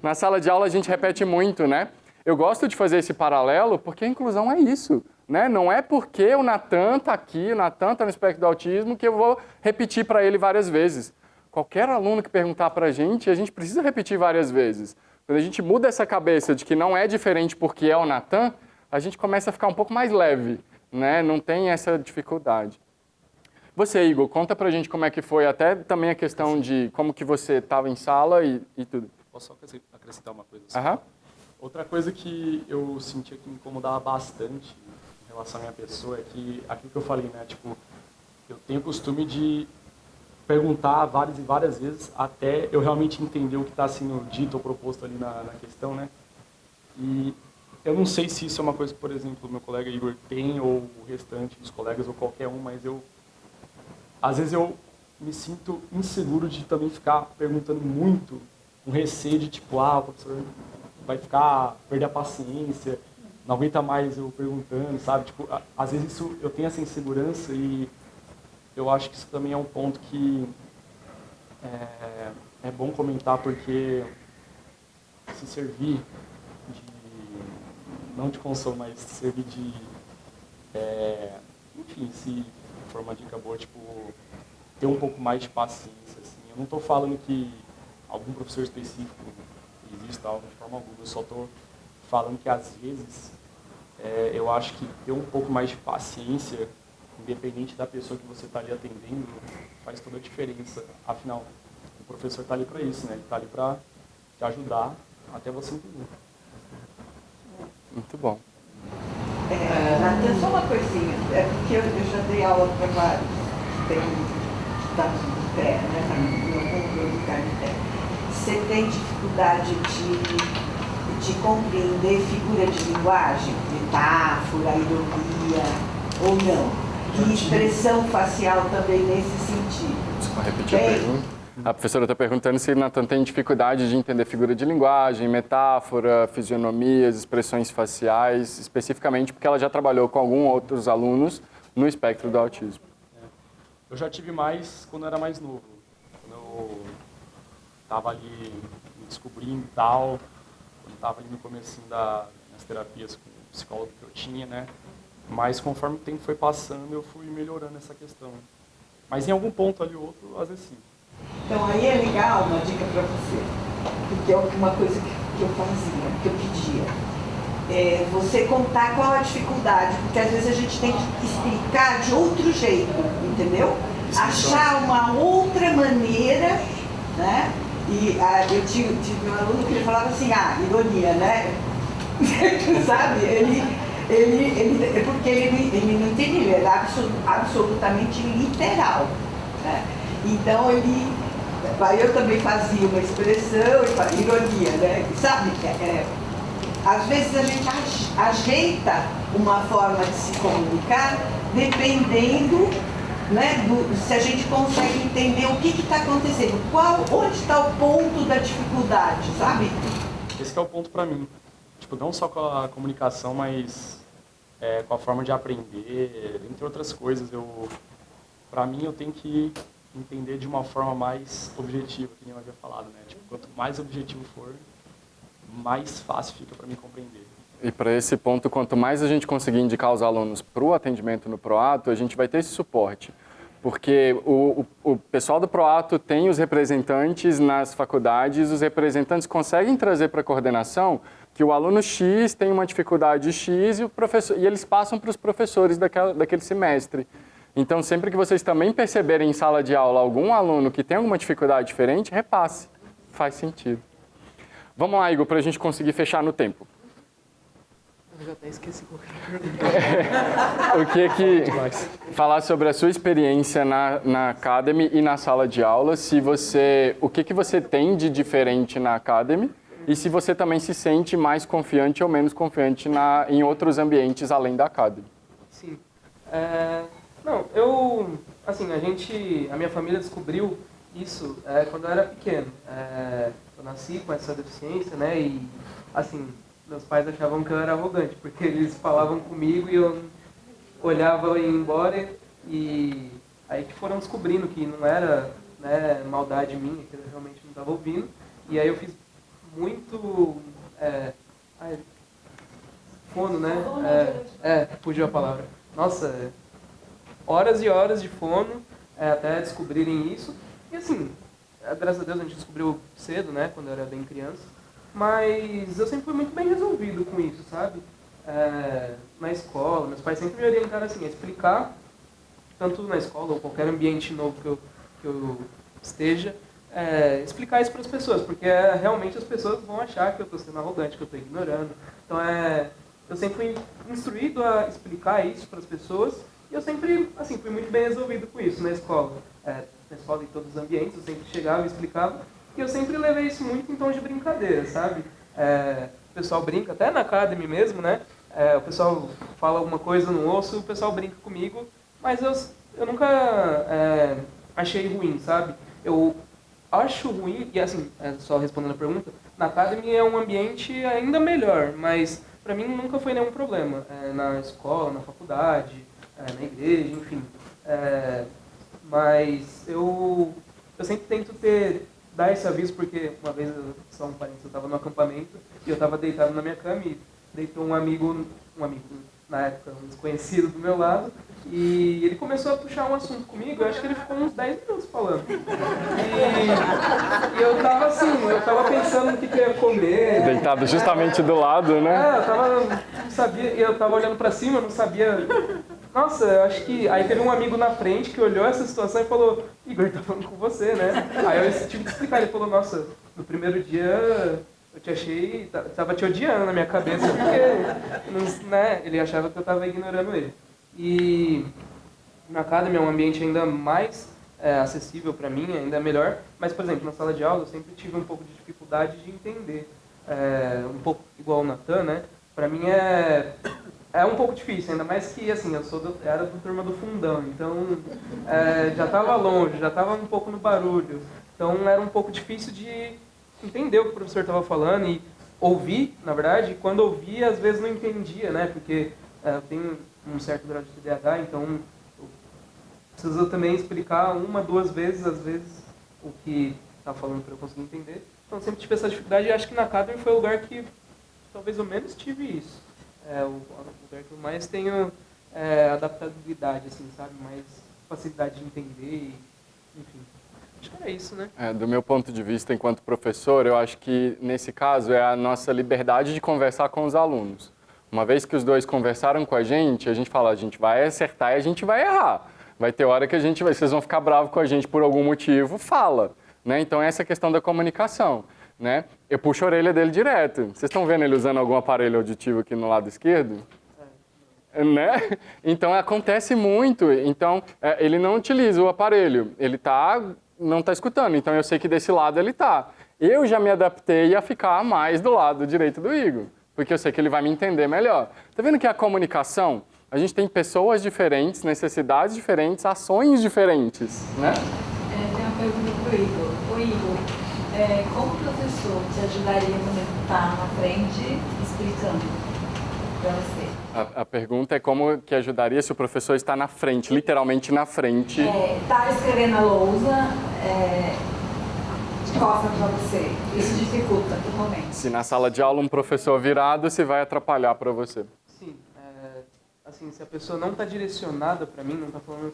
Na sala de aula a gente repete muito, né? Eu gosto de fazer esse paralelo porque a inclusão é isso, né? Não é porque o Natan está aqui, o Natan está no espectro do autismo que eu vou repetir para ele várias vezes. Qualquer aluno que perguntar para a gente precisa repetir várias vezes. Quando a gente muda essa cabeça de que não é diferente porque é o Natan, a gente começa a ficar um pouco mais leve, né? Não tem essa dificuldade. Você, Igor, conta pra gente como é que foi, até também a questão de como que você estava em sala e tudo. Posso só acrescentar uma coisa? Assim? Outra coisa que eu sentia que me incomodava bastante em relação à minha pessoa é que, aquilo que eu falei, né? Tipo, eu tenho o costume de perguntar várias e várias vezes até eu realmente entender o que está sendo dito ou proposto ali na questão, né? E eu não sei se isso é uma coisa que, por exemplo, o meu colega Igor tem, ou o restante dos colegas, ou qualquer um, mas às vezes eu me sinto inseguro de também ficar perguntando muito, um receio de tipo, o professor vai perder a paciência, não aguenta mais eu perguntando, sabe? Tipo, às vezes eu tenho essa insegurança e eu acho que isso também é um ponto que é bom comentar, porque se servir não de consolo, mas servir de, enfim, se for uma dica boa, tipo, ter um pouco mais de paciência, assim. Eu não estou falando que algum professor específico existe, tal, de forma alguma, eu só estou falando que, às vezes, eu acho que ter um pouco mais de paciência, independente da pessoa que você está ali atendendo, faz toda a diferença. Afinal, o professor está ali para isso, né? Ele está ali para te ajudar até você entender. Muito bom. Natan, só uma coisinha, porque eu já dei aula para vários que estão de pé, né, no controle de carne de pé. Você tem dificuldade de compreender figura de linguagem, metáfora, ironia, ou não? E expressão facial também nesse sentido? Desculpa repetir a pergunta. A professora está perguntando se o Natan tem dificuldade de entender figura de linguagem, metáfora, fisionomias, expressões faciais, especificamente porque ela já trabalhou com alguns outros alunos no espectro do autismo. Eu já tive mais quando eu era mais novo, quando eu estava ali me descobrindo e tal, quando estava ali no comecinho das terapias com o psicólogo que eu tinha, né? Mas conforme o tempo foi passando, eu fui melhorando essa questão. Mas em algum ponto ali ou outro, às vezes sim. Então aí é legal, uma dica para você, porque é uma coisa que eu fazia, que eu pedia. Você contar qual a dificuldade, porque às vezes a gente tem que explicar de outro jeito, entendeu? Achar uma outra maneira, né? E eu tive um aluno que ele falava assim, ironia, né? Sabe? Porque ele não entendia, ele era absolutamente literal, né? Então eu também fazia uma expressão, ironia, né? Sabe? Às vezes a gente ajeita uma forma de se comunicar dependendo, né, se a gente consegue entender o que está acontecendo, onde está o ponto da dificuldade, sabe? Esse é o ponto para mim. Tipo, não só com a comunicação, mas com a forma de aprender, entre outras coisas. Para mim, eu tenho que entender de uma forma mais objetiva, que nem eu havia falado, né? Tipo, quanto mais objetivo for, mais fácil fica para mim compreender. E para esse ponto, quanto mais a gente conseguir indicar os alunos para o atendimento no Proato, a gente vai ter esse suporte. Porque o pessoal do Proato tem os representantes nas faculdades, os representantes conseguem trazer para a coordenação que o aluno X tem uma dificuldade X e eles passam para os professores daquele semestre. Então, sempre que vocês também perceberem em sala de aula algum aluno que tem alguma dificuldade diferente, repasse. Faz sentido. Vamos lá, Igor, para a gente conseguir fechar no tempo. Eu já até esqueci qual era. Falar sobre a sua experiência na Academy e na sala de aula, o que você tem de diferente na Academy e se você também se sente mais confiante ou menos confiante em outros ambientes além da Academy. Sim. Não, a minha família descobriu isso quando eu era pequeno. Eu nasci com essa deficiência, né, e, assim, meus pais achavam que eu era arrogante, porque eles falavam comigo e eu olhava e ia embora, e aí que foram descobrindo que não era, né, maldade minha, que eu realmente não estava ouvindo, e aí eu fiz muito... fono, né? Fugiu a palavra. Nossa, horas e horas de fono até descobrirem isso. E assim, graças a Deus a gente descobriu cedo, né? Quando eu era bem criança. Mas eu sempre fui muito bem resolvido com isso, sabe? Na escola, meus pais sempre me orientaram assim, a explicar, tanto na escola ou qualquer ambiente novo que eu esteja, explicar isso para as pessoas, porque realmente as pessoas vão achar que eu estou sendo arrogante, que eu estou ignorando. Então eu sempre fui instruído a explicar isso para as pessoas e eu sempre assim, fui muito bem resolvido com isso na escola. Na escola, em todos os ambientes, eu sempre chegava e explicava e eu sempre levei isso muito em tom de brincadeira, sabe? O pessoal brinca, até na Academy mesmo, né? O pessoal fala alguma coisa no osso, o pessoal brinca comigo, mas eu nunca achei ruim, sabe? Eu acho ruim, e assim, só respondendo a pergunta, na Academy é um ambiente ainda melhor, mas para mim nunca foi nenhum problema. Na escola, na faculdade, na igreja, enfim. Mas eu sempre tento dar esse aviso, porque uma vez, só um parênteses, eu estava no acampamento e eu estava deitado na minha cama e deitou um amigo, na época, um desconhecido do meu lado, e ele começou a puxar um assunto comigo, eu acho que ele ficou uns 10 minutos falando. E eu tava assim, eu tava pensando no que eu ia comer. Deitado justamente do lado, né? Não sabia, eu tava olhando pra cima, eu não sabia. Nossa, eu acho que... Aí teve um amigo na frente que olhou essa situação e falou, Igor, tá falando com você, né? Aí eu tive que explicar, ele falou, nossa, no primeiro dia eu te achei, tava te odiando na minha cabeça, porque, né, ele achava que eu tava ignorando ele. E na Academy é um ambiente ainda mais acessível para mim, ainda melhor, mas, por exemplo, na sala de aula eu sempre tive um pouco de dificuldade de entender, um pouco igual o Natan, né? Para mim é um pouco difícil, ainda mais que, assim, era do turma do fundão, então já estava longe, já estava um pouco no barulho, então era um pouco difícil de entender o que o professor estava falando e ouvir, na verdade, e quando ouvia, às vezes não entendia, né? Porque eu tenho um certo grau de TDAH, então eu preciso também explicar 1, 2 vezes, às vezes, o que está falando para eu conseguir entender. Então eu sempre tive essa dificuldade e acho que na Academy foi o lugar que talvez eu menos tive isso. O lugar que eu mais tenho adaptabilidade, assim, sabe? Mais facilidade de entender, enfim. Acho que era isso, né? Do meu ponto de vista, enquanto professor, eu acho que, nesse caso, é a nossa liberdade de conversar com os alunos. Uma vez que os dois conversaram com a gente fala, a gente vai acertar e a gente vai errar. Vai ter hora que vocês vão ficar bravos com a gente por algum motivo, fala. Né? Então, essa questão da comunicação. Né? Eu puxo a orelha dele direto. Vocês estão vendo ele usando algum aparelho auditivo aqui no lado esquerdo? Né? Então, acontece muito. Então, ele não utiliza o aparelho. Ele não está escutando. Então, eu sei que desse lado ele está. Eu já me adaptei a ficar mais do lado direito do Igor. Porque eu sei que ele vai me entender melhor. Tá vendo que a comunicação, a gente tem pessoas diferentes, necessidades diferentes, ações diferentes, né? Tem uma pergunta para o Igor. Igor, como professor te ajudaria quando está na frente explicando para você? A pergunta é como que ajudaria se o professor está na frente, literalmente na frente. Está escrevendo a lousa, de costas para você. Isso dificulta no momento. Se na sala de aula um professor virado, se vai atrapalhar para você. Sim, assim, se a pessoa não está direcionada para mim, não está falando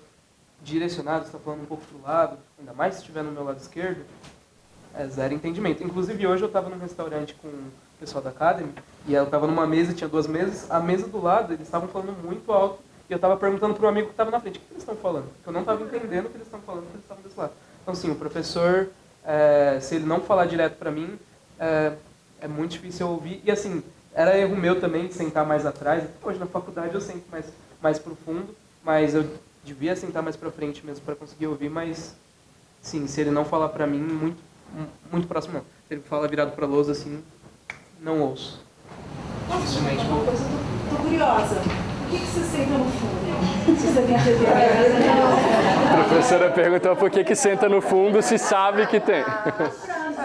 direcionado, está falando um pouco para o lado, ainda mais se estiver no meu lado esquerdo, zero entendimento. Inclusive, hoje eu estava num restaurante com o pessoal da Academy, e eu estava numa mesa, tinha 2 mesas, a mesa do lado, eles estavam falando muito alto, e eu estava perguntando para o amigo que estava na frente, o que eles estão falando? Porque eu não estava entendendo o que eles estão falando, porque eles estavam desse lado. Então, assim, o professor, se ele não falar direto para mim, é muito difícil eu ouvir, e assim, era erro meu também de sentar mais atrás, hoje na faculdade eu sento mais pro fundo, mas eu devia sentar mais para frente mesmo para conseguir ouvir, mas, sim, se ele não falar para mim, muito próximo não. Se ele fala virado para a lousa, assim, não ouço. Dificilmente Uma vou. coisa, tô curiosa. Por que você senta no fundo? Se você tem TDAH, A professora perguntou por que senta no fundo se sabe que tem.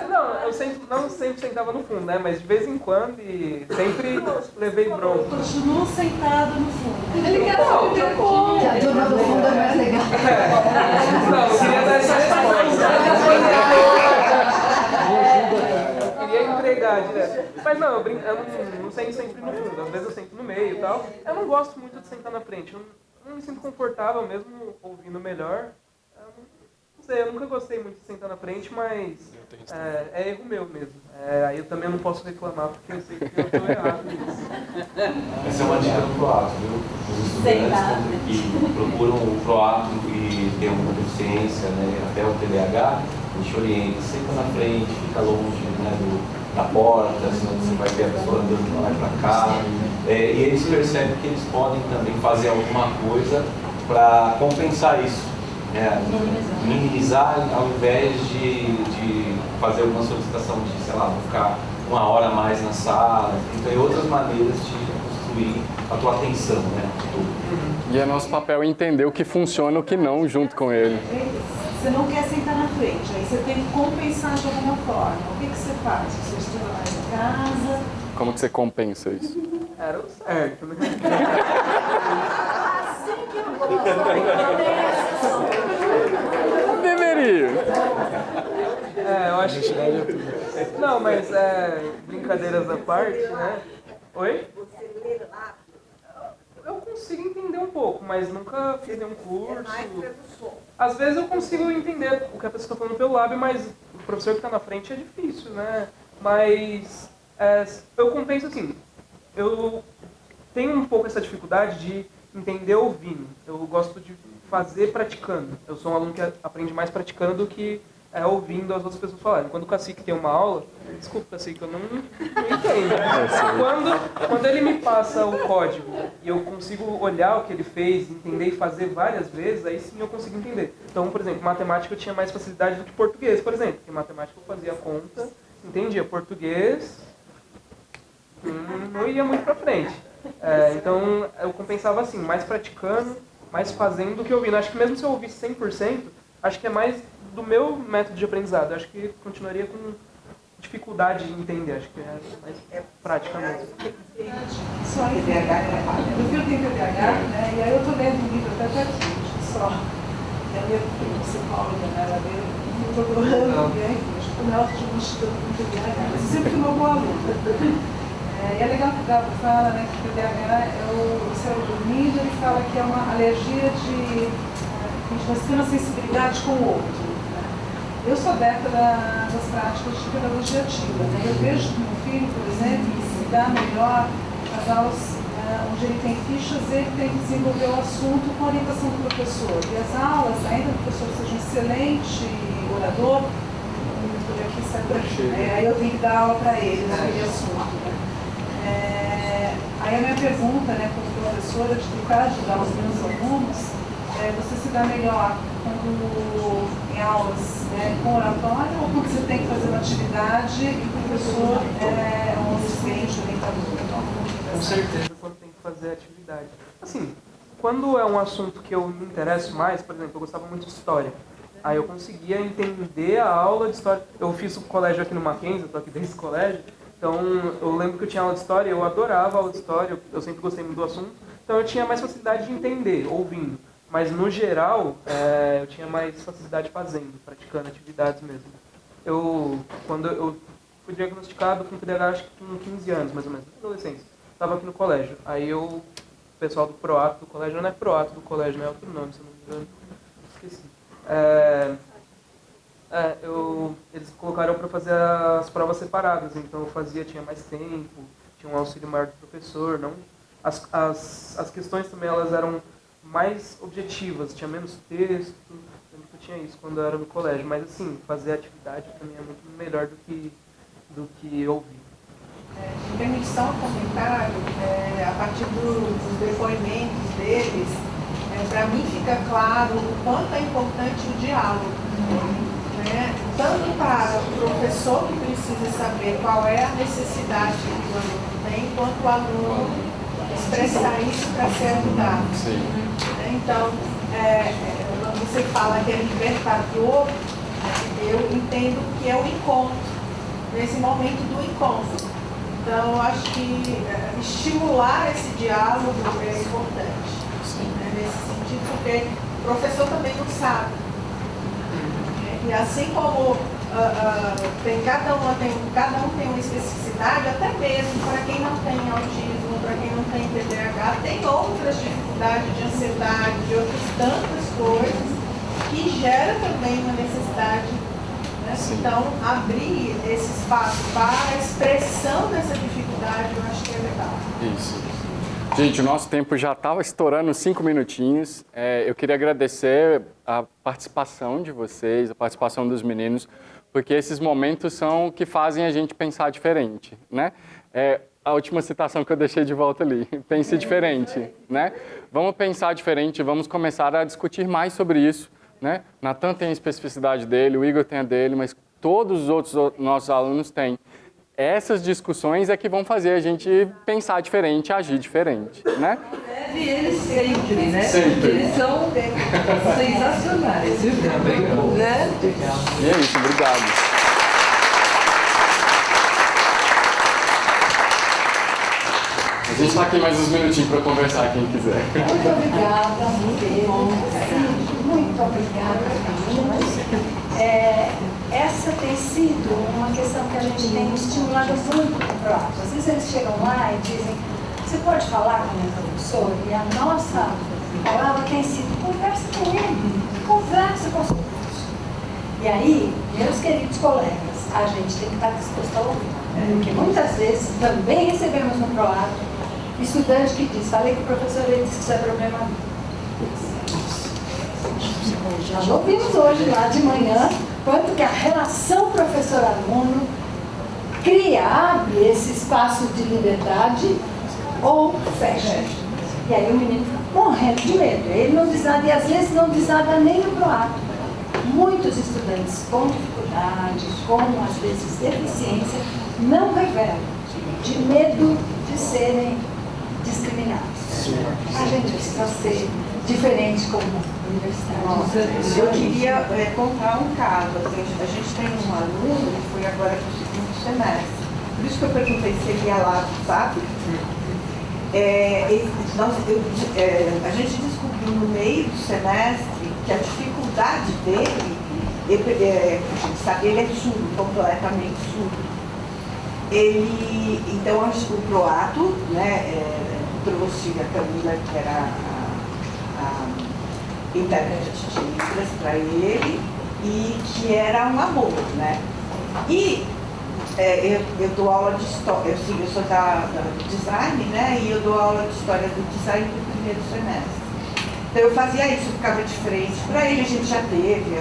Não, eu não sempre sentava no fundo, né? Mas de vez em quando e sempre levei bronca. continuo sentado no fundo. Ele quer saber como. A turma do fundo é mais legal. Não, eu queria dar essa resposta. Eu queria entregar direto. Mas não, eu não sento sempre no fundo. Às vezes eu sento no meio e tal. Eu não gosto muito de sentar na frente. Eu não me sinto confortável mesmo ouvindo melhor. Não sei, eu nunca gostei muito de sentar na frente, mas é erro meu mesmo. Aí eu também não posso reclamar, porque eu sei que eu estou errado nisso. Essa é uma dica do Proato, viu? Os estudantes que procuram o Proato e tem alguma deficiência, né, até o TDAH, a gente orienta, senta na frente, fica longe, né, da porta, senão você vai ver a pessoa andando pra lá e pra cá. E eles percebem que eles podem também fazer alguma coisa para compensar isso. Minimizar ao invés de fazer alguma solicitação de, sei lá, vou ficar 1 hora a mais na sala. Então, tem outras maneiras de construir a tua atenção, né? E é nosso papel entender o que funciona e o que não junto com ele. Você não quer sentar na frente, aí você tem que compensar de alguma forma. O que você faz? Você estuda mais em casa? Como que você compensa isso? Era o certo, né? Assim que eu vou. Deveria. Eu acho que... Não, mas brincadeiras à parte, né? Oi? Eu consigo entender um pouco, mas nunca fiz nenhum curso. Às vezes eu consigo entender o que a pessoa está falando pelo lábio, mas o professor que está na frente é difícil, né? Mas eu compenso assim, eu tenho um pouco essa dificuldade de entender ouvindo. Eu gosto de fazer praticando. Eu sou um aluno que aprende mais praticando do que ouvindo as outras pessoas falarem. Quando o Cacique tem uma aula, desculpa, Cacique, eu não entendo. Quando ele me passa o código e eu consigo olhar o que ele fez, entender e fazer várias vezes, aí sim eu consigo entender. Então, por exemplo, matemática eu tinha mais facilidade do que português, por exemplo. Porque matemática eu fazia conta, entendia. Português, não ia muito pra frente. Então, eu compensava assim, mais praticando, mais fazendo do que ouvindo. Acho que mesmo se eu ouvisse 100%, acho que é mais do meu método de aprendizado. Acho que continuaria com dificuldade de entender. Acho que é mais prática mesmo. Só em TDAH, meu filho tem TDAH, né? E aí eu estou lendo um livro até aqui, só. Eu ia psicóloga, né? Ela veio me procurando, e aí acho que eu estou estudando com TDAH, mas eu sempre fui uma boa aluna. E é legal que o Gabo fala, né, que o TDAH é o cérebro dormindo, ele fala que é uma alergia nós temos sensibilidade com o outro. Né? Eu sou adepta das práticas de pedagogia ativa. Né? Eu vejo que meu filho, por exemplo, se dá melhor as aulas onde ele tem fichas, ele tem que desenvolver o assunto com a orientação do professor. E as aulas, ainda que o professor seja um excelente orador, aí eu tenho que dar aula para ele naquele assunto. Né? Aí a minha pergunta, né, como professora, de tentar ajudar os meus alunos, você se dá melhor quando em aulas com oratório ou quando você tem que fazer uma atividade e o professor é um assistente, orientador? Com certeza, quando tem que fazer atividade. Assim, quando é um assunto que eu me interesso mais, por exemplo, eu gostava muito de história. Aí eu conseguia entender a aula de história. Eu fiz o colégio aqui no Mackenzie, eu estou aqui desde o colégio. Então, eu lembro que eu tinha aula de história, eu adorava a aula de história, eu sempre gostei muito do assunto. Então, eu tinha mais facilidade de entender, ouvindo. Mas, no geral, eu tinha mais facilidade fazendo, praticando atividades mesmo. Quando eu fui diagnosticado com TDAH, acho que com 15 anos, mais ou menos, na adolescência. Estava aqui no colégio. Aí, o pessoal do Proato do colégio, não é Proato do colégio, não é outro nome, se eu não me engano. Esqueci. Eles colocaram para fazer as provas separadas, então eu tinha mais tempo, tinha um auxílio maior do professor, não? As questões também elas eram mais objetivas, tinha menos texto, eu tinha isso quando eu era no colégio, mas assim, fazer atividade para mim é muito melhor do que ouvir. Me permite só um comentário, a partir dos depoimentos deles, para mim fica claro o quanto é importante o diálogo. né? Tanto para o professor que precisa saber qual é a necessidade que o aluno tem, quanto o aluno expressar isso para ser ajudado. Sim. Então, quando você fala que é libertador, eu entendo que é o encontro, nesse momento do encontro. Então, eu acho que estimular esse diálogo é importante, né, nesse sentido, porque o professor também não sabe. E assim como cada um tem uma especificidade, até mesmo para quem não tem autismo, para quem não tem TDAH, tem outras dificuldades de ansiedade, de outras tantas coisas, que gera também uma necessidade, né? Então, abrir esse espaço para a expressão dessa dificuldade, eu acho que é legal. Isso. Gente, o nosso tempo já estava estourando 5 minutinhos. Eu queria agradecer a participação de vocês, a participação dos meninos, porque esses momentos são que fazem a gente pensar diferente, né? A última citação que eu deixei de volta ali, pense diferente, né? Vamos pensar diferente, vamos começar a discutir mais sobre isso, né? Natan tem a especificidade dele, o Igor tem a dele, mas todos os outros nossos alunos têm. Essas discussões é que vão fazer a gente pensar diferente, agir diferente, né? E eles sempre, né? Sempre. Eles são sensacionais, viu? Né? E é isso, obrigado. A gente está aqui mais uns minutinhos para conversar, quem quiser. Muito obrigada, muito obrigada, meninas. Essa tem sido uma questão que a gente tem estimulado muito no PROACT. Às vezes eles chegam lá e dizem, você pode falar com o professor? E a nossa palavra tem sido, conversa com ele, conversa com o seu professor. E aí, meus queridos colegas, a gente tem que estar disposto a ouvir. Porque muitas vezes também recebemos no PROACT estudante que diz, falei com o professor, ele disse que isso é problema já ouvimos hoje lá de manhã quanto que a relação professor-aluno abre esse espaço de liberdade ou fecha. E aí o menino fica morrendo de medo. Ele não diz nada e às vezes não diz nada nem no PROACT. Muitos estudantes com dificuldade, com às vezes deficiência, não revelam de medo de serem discriminados. A gente precisa ser diferente como universidade. Eu queria contar um caso. A gente tem um aluno que foi agora para o segundo semestre. Por isso que eu perguntei se ele ia lá, sabe? A gente descobriu no meio do semestre que a dificuldade dele, ele é surdo, completamente surdo. Então, o PROACT, né, trouxe a Camila, que era a intérprete de Libras, para ele, e que era um amor, né? E eu dou aula de história, eu sou da design, né? E eu dou aula de história do design do primeiro semestre. Então eu fazia isso, eu ficava de frente para ele, a gente já teve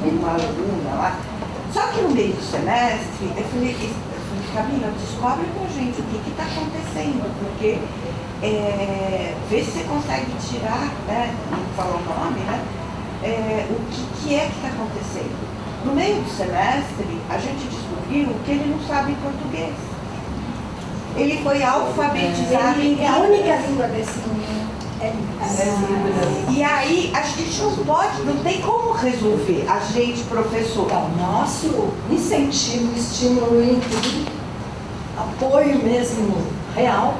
uma aluna lá. Só que no meio do semestre, eu falei, Camila, descobre pra gente o que está acontecendo, porque vê se você consegue tirar, né, não falar o nome, né, o que é que está acontecendo. No meio do semestre, a gente descobriu que ele não sabe português. Ele foi alfabetizado em a única língua desse menino é E aí, a gente não tem como resolver, a gente, professor. O nosso incentivo, estímulo e apoio mesmo real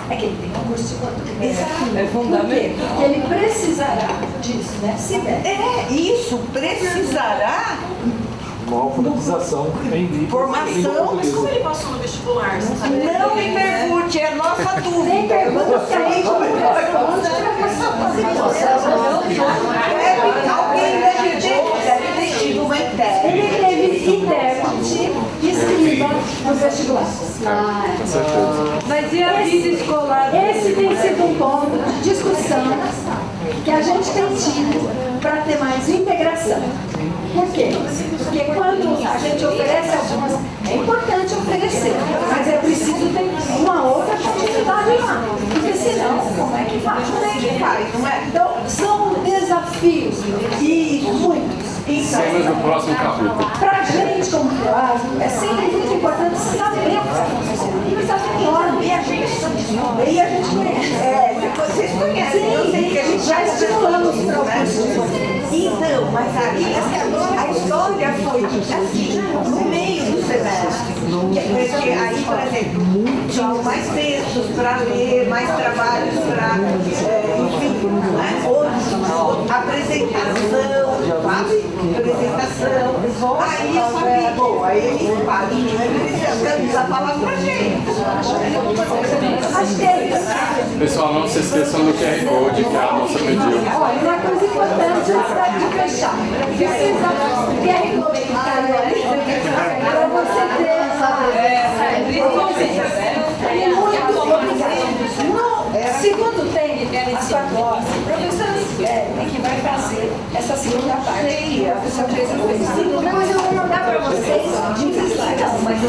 é que ele tenha um curso de português. É fundamental. Porque ele precisará disso, né? Se der. Isso, precisará. Uma alfabetização em formação. Mas como ele passou no vestibular? Você sabe? Não me pergunte, é nossa dúvida. Nem pergunta que a gente alguém deve ter tido uma intérprete. Ele teve intérprete e escriba no vestibular. Mas e a vida escolar? Esse tem sido um ponto de discussão que a gente tem tido para ter mais integração. Por quê? Porque quando a gente oferece algumas, é importante oferecer, mas é preciso ter uma outra continuidade lá. Porque senão, como é que faz? Não é? Então, são desafios, e muitos. Cenas do próximo capítulo. Para a gente, como PROAT, é sempre muito importante saber o que está acontecendo. Porque está enorme. E a gente conhece. Vocês conhecem, eu sei que a gente já estimulamos para o curso. Então, mas aí a história foi assim, no meio do semestre. Porque aí, por exemplo, tinham mais textos para ler, mais trabalhos para, enfim, apresentação, sabe? Apresentação. Aí eu falei, bom, aí eles param, eles usam a palavra pra gente. Acho que é isso. Pessoal, não se esqueçam do QR Code que a moça pediu. Olha, uma coisa importante antes de fechar. Precisa do QR Code que está ali para você ter segundo tem as 4 horas, a professora é que vai fazer essa segunda parte. A professora fez. Depois eu vou mandar para vocês. Mas